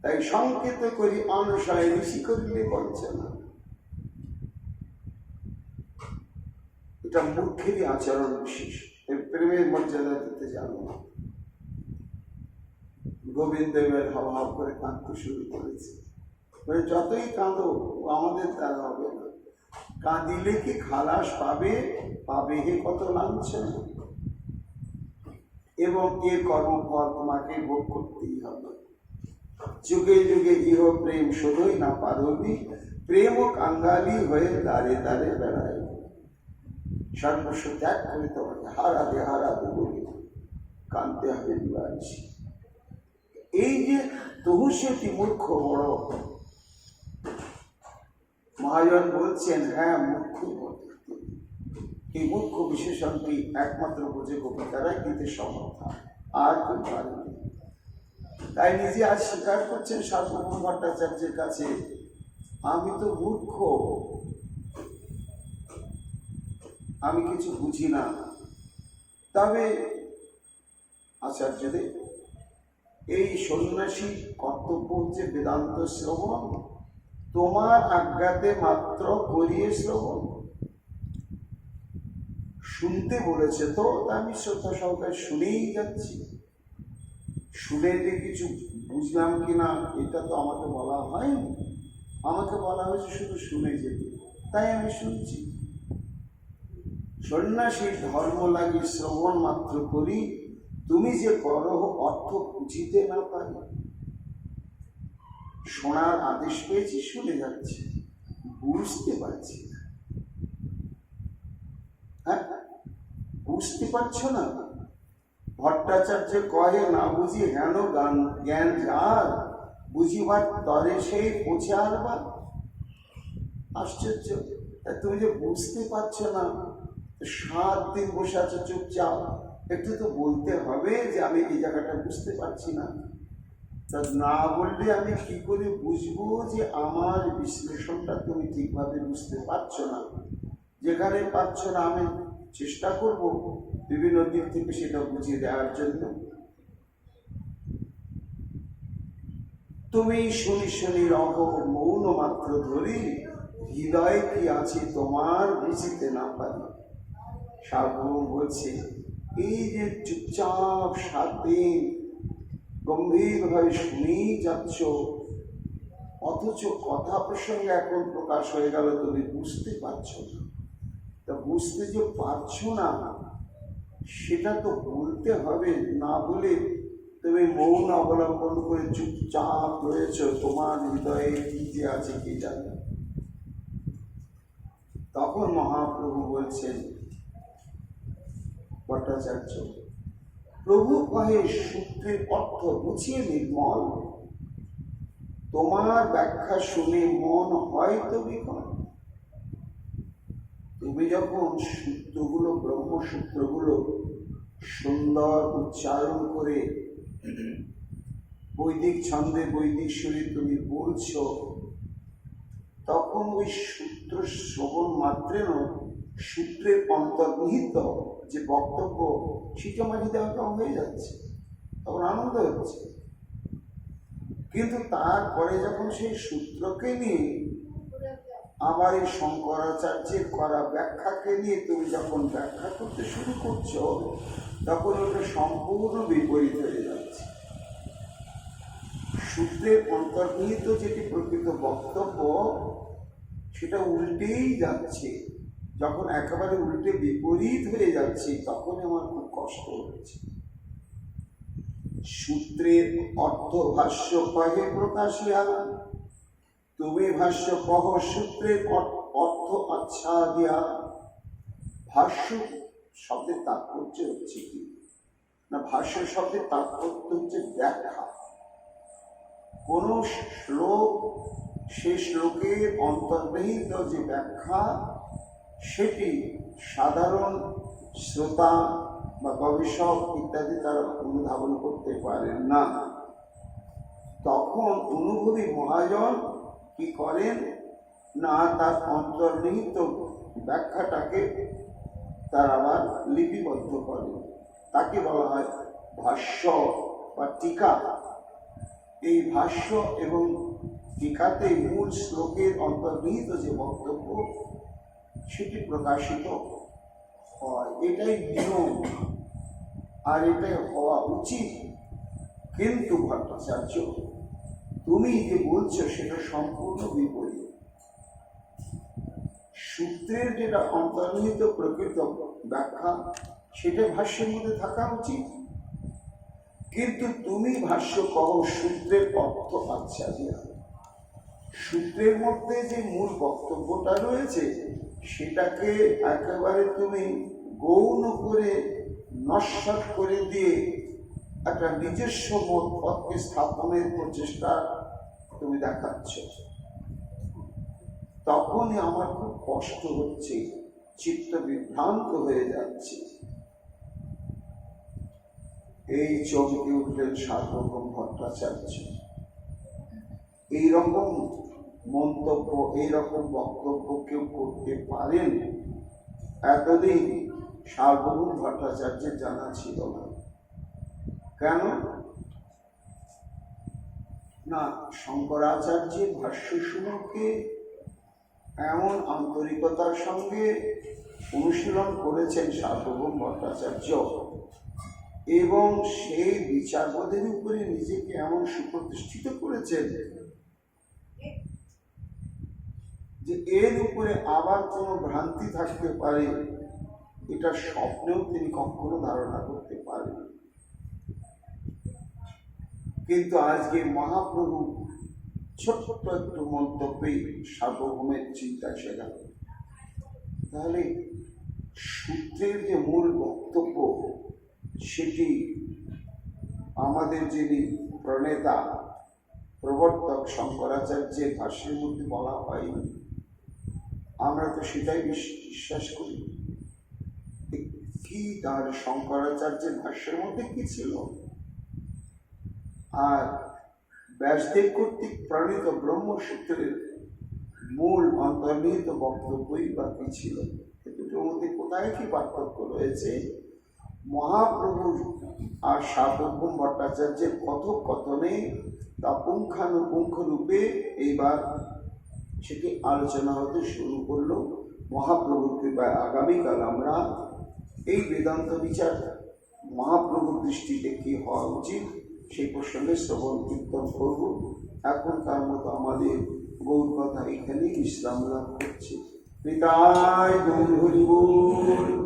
তাই সংকেত করি অনুসায় ঋষি করিলে বলছে না। এটা মূর্খেরই আচরণ বিশেষ। প্রেমের মর্যাদা দিতে জানো না। গোবিন্দ এবার হাও হাও করে কাঁদতে শুরু করেছে। যতই কাঁদো আমাদের দ্বারা হবে না, কাঁদিলে কি খালাস পাবে? পাবে হে কত লাঞ্ছনা, এবং এ কর্মফল তোমাকে ভোগ করতেই হবে। যুগে যুগে ইহ প্রেম শোধই না পারবি, প্রেম ও কাঙ্গালি হয়ে দাঁড়ে দাঁড়ে বেড়ায়। সর্বস্ব ত্যাগ করে তোমাকে হারাবে হারাবে বলে কাঁদতে হবে দিবানিশি। এই যে তবু সেটি মূর্খ বড়, মহাজন বলছেন হ্যাঁ মূর্খ বটে। এই মূর্খ বিশেষণটি একমাত্র বোঝে কবিতারাই দিতে সমর্থ, আর কেউ পারেনি। তাই নিজে আজ স্বীকার করছেন সার্বভৌম ভট্টাচার্যের কাছে, আমি তো মূর্খ, আমি কিছু বুঝি না। তবে আচার্যদেব, এই সন্ন্যাসী কর্তব্য হচ্ছে বেদান্ত শ্রবণ, তোমার আজ্ঞাতে মাত্র করিয়ে শ্রবণ। শুনতে বলেছে তো আমি শ্রদ্ধা সহকারে শুনেই যাচ্ছি। শুনে যে কিছু বুঝলাম কিনা এটা তো আমাকে বলা হয়নি, আমাকে বলা হয়েছে শুধু শুনে যেতে, তাই আমি শুনছি। সন্ন্যাসীর ধর্ম লাগি শ্রবণ মাত্র করি, তুমি যে করো অর্থ বুঝিতে না পারি। শোনার আদেশ পেয়েছি, শুনে যাচ্ছি, বুঝতে পারছি না। হ্যাঁ, বুঝতে পারছো না? ভট্টাচার্য কহে না বুঝি হেন জ্ঞান যার, বুঝিবার তরে সেই পৌঁছে আনবার। আশ্চর্য, তুমি যে বুঝতে পারছো না, 7 দিন বসে আছো চুপচাপ, একটু তো বলতে হবে যে আমি এই জায়গাটা বুঝতে পারছি না। তা না বললে আমি কি করে বুঝবো যে আমার বিশ্লেষণটা তুমি ঠিকভাবে বুঝতে পারছো না? যেখানে পারছো না আমি চেষ্টা করব বিভিন্ন দিক থেকে সেটা বুঝিয়ে দেওয়ার জন্য। তুমি শুনি শুনি রহ মৌন মাত্র ধরি, হৃদয় কি আছে তোমার বুঝিতে না পারি। সার্বভৌম বলছে, এই যে চুপচাপ 7 দিন গম্ভীরভাবে শুনেই যাচ্ছ, অথচ কথা প্রসঙ্গে এখন প্রকাশ হয়ে গেল তুমি বুঝতে পারছো না। তা বুঝতে যে পারছো না সেটা তো বলতে হবে, না বলে তুমি মৌন অবলম্বন করে চুপচাপ রয়েছ, তোমার হৃদয়ে কি যে আছে কি জানে। তখন মহাপ্রভু বলছেন, ভট্টাচার্য প্রভু কহে সূত্রের অর্থ বুঝিয়ে নির্মল, তোমার ব্যাখ্যা শুনে মন হয়তো বিকল। তুমি যখন সূত্রগুলো, ব্রহ্মসূত্রগুলো সুন্দর উচ্চারণ করে বৈদিক ছন্দে বৈদিক সুরে তুমি বলছো, তখন ওই সূত্র শ্রবণ মাত্রেন সূত্রের অন্তর্নিহিত যে বক্তব্য সেটা আমার হৃদয়ঙ্গম হয়ে যাচ্ছে, তখন আনন্দ হচ্ছে। কিন্তু তারপরে যখন সেই সূত্রকে নিয়ে আবার এই শঙ্করাচার্যের করা ব্যাখ্যাকে নিয়ে তুমি যখন ব্যাখ্যা করতে শুরু করছো, তখন ওটা সম্পূর্ণ বিপরীত হয়ে যাচ্ছে। সূত্রের অন্তর্নিহিত যেটি প্রকৃত বক্তব্য সেটা উল্টেই যাচ্ছে। যখন একেবারে উল্টে বিপরীত হয়ে যাচ্ছে, তখন আমার খুব কষ্ট হচ্ছে। সূত্রের অর্থ ভাষ্য কহে প্রকাশিয়া, তুমি ভাষ্য কহ সূত্রের অর্থ আচ্ছা দিয়া। ভাষ্য শব্দের তাৎপর্য হচ্ছে কি না, ভাষ্য শব্দের তাৎপর্য হচ্ছে ব্যাখ্যা। কোন শ্লোক, সেই শ্লোকের অন্তর্নিহিত যে ব্যাখ্যা সেটি সাধারণ শ্রোতা বা গবেষক ইত্যাদি তারা অনুধাবন করতে পারেন না। তখন অনুভবী মহাজন কি করেন না, তার অন্তর্নিহিত ব্যাখ্যাটাকে তার আবার লিপিবদ্ধ করেন। তাকে বলা হয় ভাষ্য বা টিকা। এই ভাষ্য এবং টিকাতে মূল শ্লোকের অন্তর্নিহিত যে বক্তব্য সেটি প্রকাশিত এটাই নিয়ম আর এটাই হওয়া উচিত। কিন্তু ভট্টাচার্য, তুমি যে বলছো সেটা সম্পূর্ণ বিপরীত। সূত্রের যেটা অন্তর্নিহিত প্রকৃত ব্যাখ্যা সেটা ভাষ্যের মধ্যে থাকা উচিত, কিন্তু তুমি ভাষ্য কহ সূত্রের অর্থ আচ্ছা দিয়া। সূত্রের মধ্যে যে মূল বক্তব্যটা রয়েছে সেটাকে একেবারে তুমি গৌণ করে নস্যাৎ করে দিয়ে একটা নিজস্ব মতপথকে স্থাপনের প্রচেষ্টা তুমি দেখাচ্ছ। তখনই আমার খুব কষ্ট হচ্ছে, চিত্ত বিভ্রান্ত হয়ে যাচ্ছে। এই চমকে উঠলেন সার্বভৌম ভট্টাচার্য। এইরকম মন্তব্য, এইরকম বক্তব্য কেউ করতে পারেন এতদিন সার্বভৌম ভট্টাচার্যের জানা ছিল না। কেন না, শঙ্করাচার্যের ভাষ্যসমূহকে এমন আন্তরিকতার সঙ্গে অনুশীলন করেছেন সার্বভৌম ভট্টাচার্য, এবং সেই বিচারবোধের উপরে নিজেকে এমন সুপ্রতিষ্ঠিত করেছেন যে এর উপরে আবার কোনো ভ্রান্তি থাকতে পারে এটা স্বপ্নেও তিনি কখনো ধারণা করতে পারেন। কিন্তু আজকে মহাপ্রভু ছোট্ট একটু মন্তব্যে সার্বভৌমের চিন্তা এসে গেল। তাহলে সূত্রের যে মূল বক্তব্য সেটি আমাদের যিনি প্রণেতা প্রবর্তক শঙ্করাচার্যের ভাষ্যের মধ্যে বলা হয়নি, আমরা তো সেটাই বিশ্বাস করি। কি তার শঙ্করাচার্যের ভাষ্যের মধ্যে কি ছিল, আর ব্যাসদেব কর্তৃক প্রণীত ব্রহ্মসূত্রের মূল অন্তর্নিহিত বক্তব্যই বা কি ছিল, দুটোর মধ্যে কোথায় কি পার্থক্য রয়েছে? মহাপ্রভুর আর সার্বভৌম ভট্টাচার্যের কথোপকথনে তা পুঙ্খানুপুঙ্খ রূপে এইবার সেটি আলোচনা হতে শুরু করলো। মহাপ্রভুর কৃপায় আগামীকাল আমরা এই বেদান্ত বিচার মহাপ্রভুর দৃষ্টিতে কি হওয়া উচিত সেই প্রসঙ্গে শ্রবণ কীর্তন করব। এখন তার মতো আমাদের গৌর কথা এখানেই বিশ্রাম লাভ করছে। পিতায় গৌর হরি বল।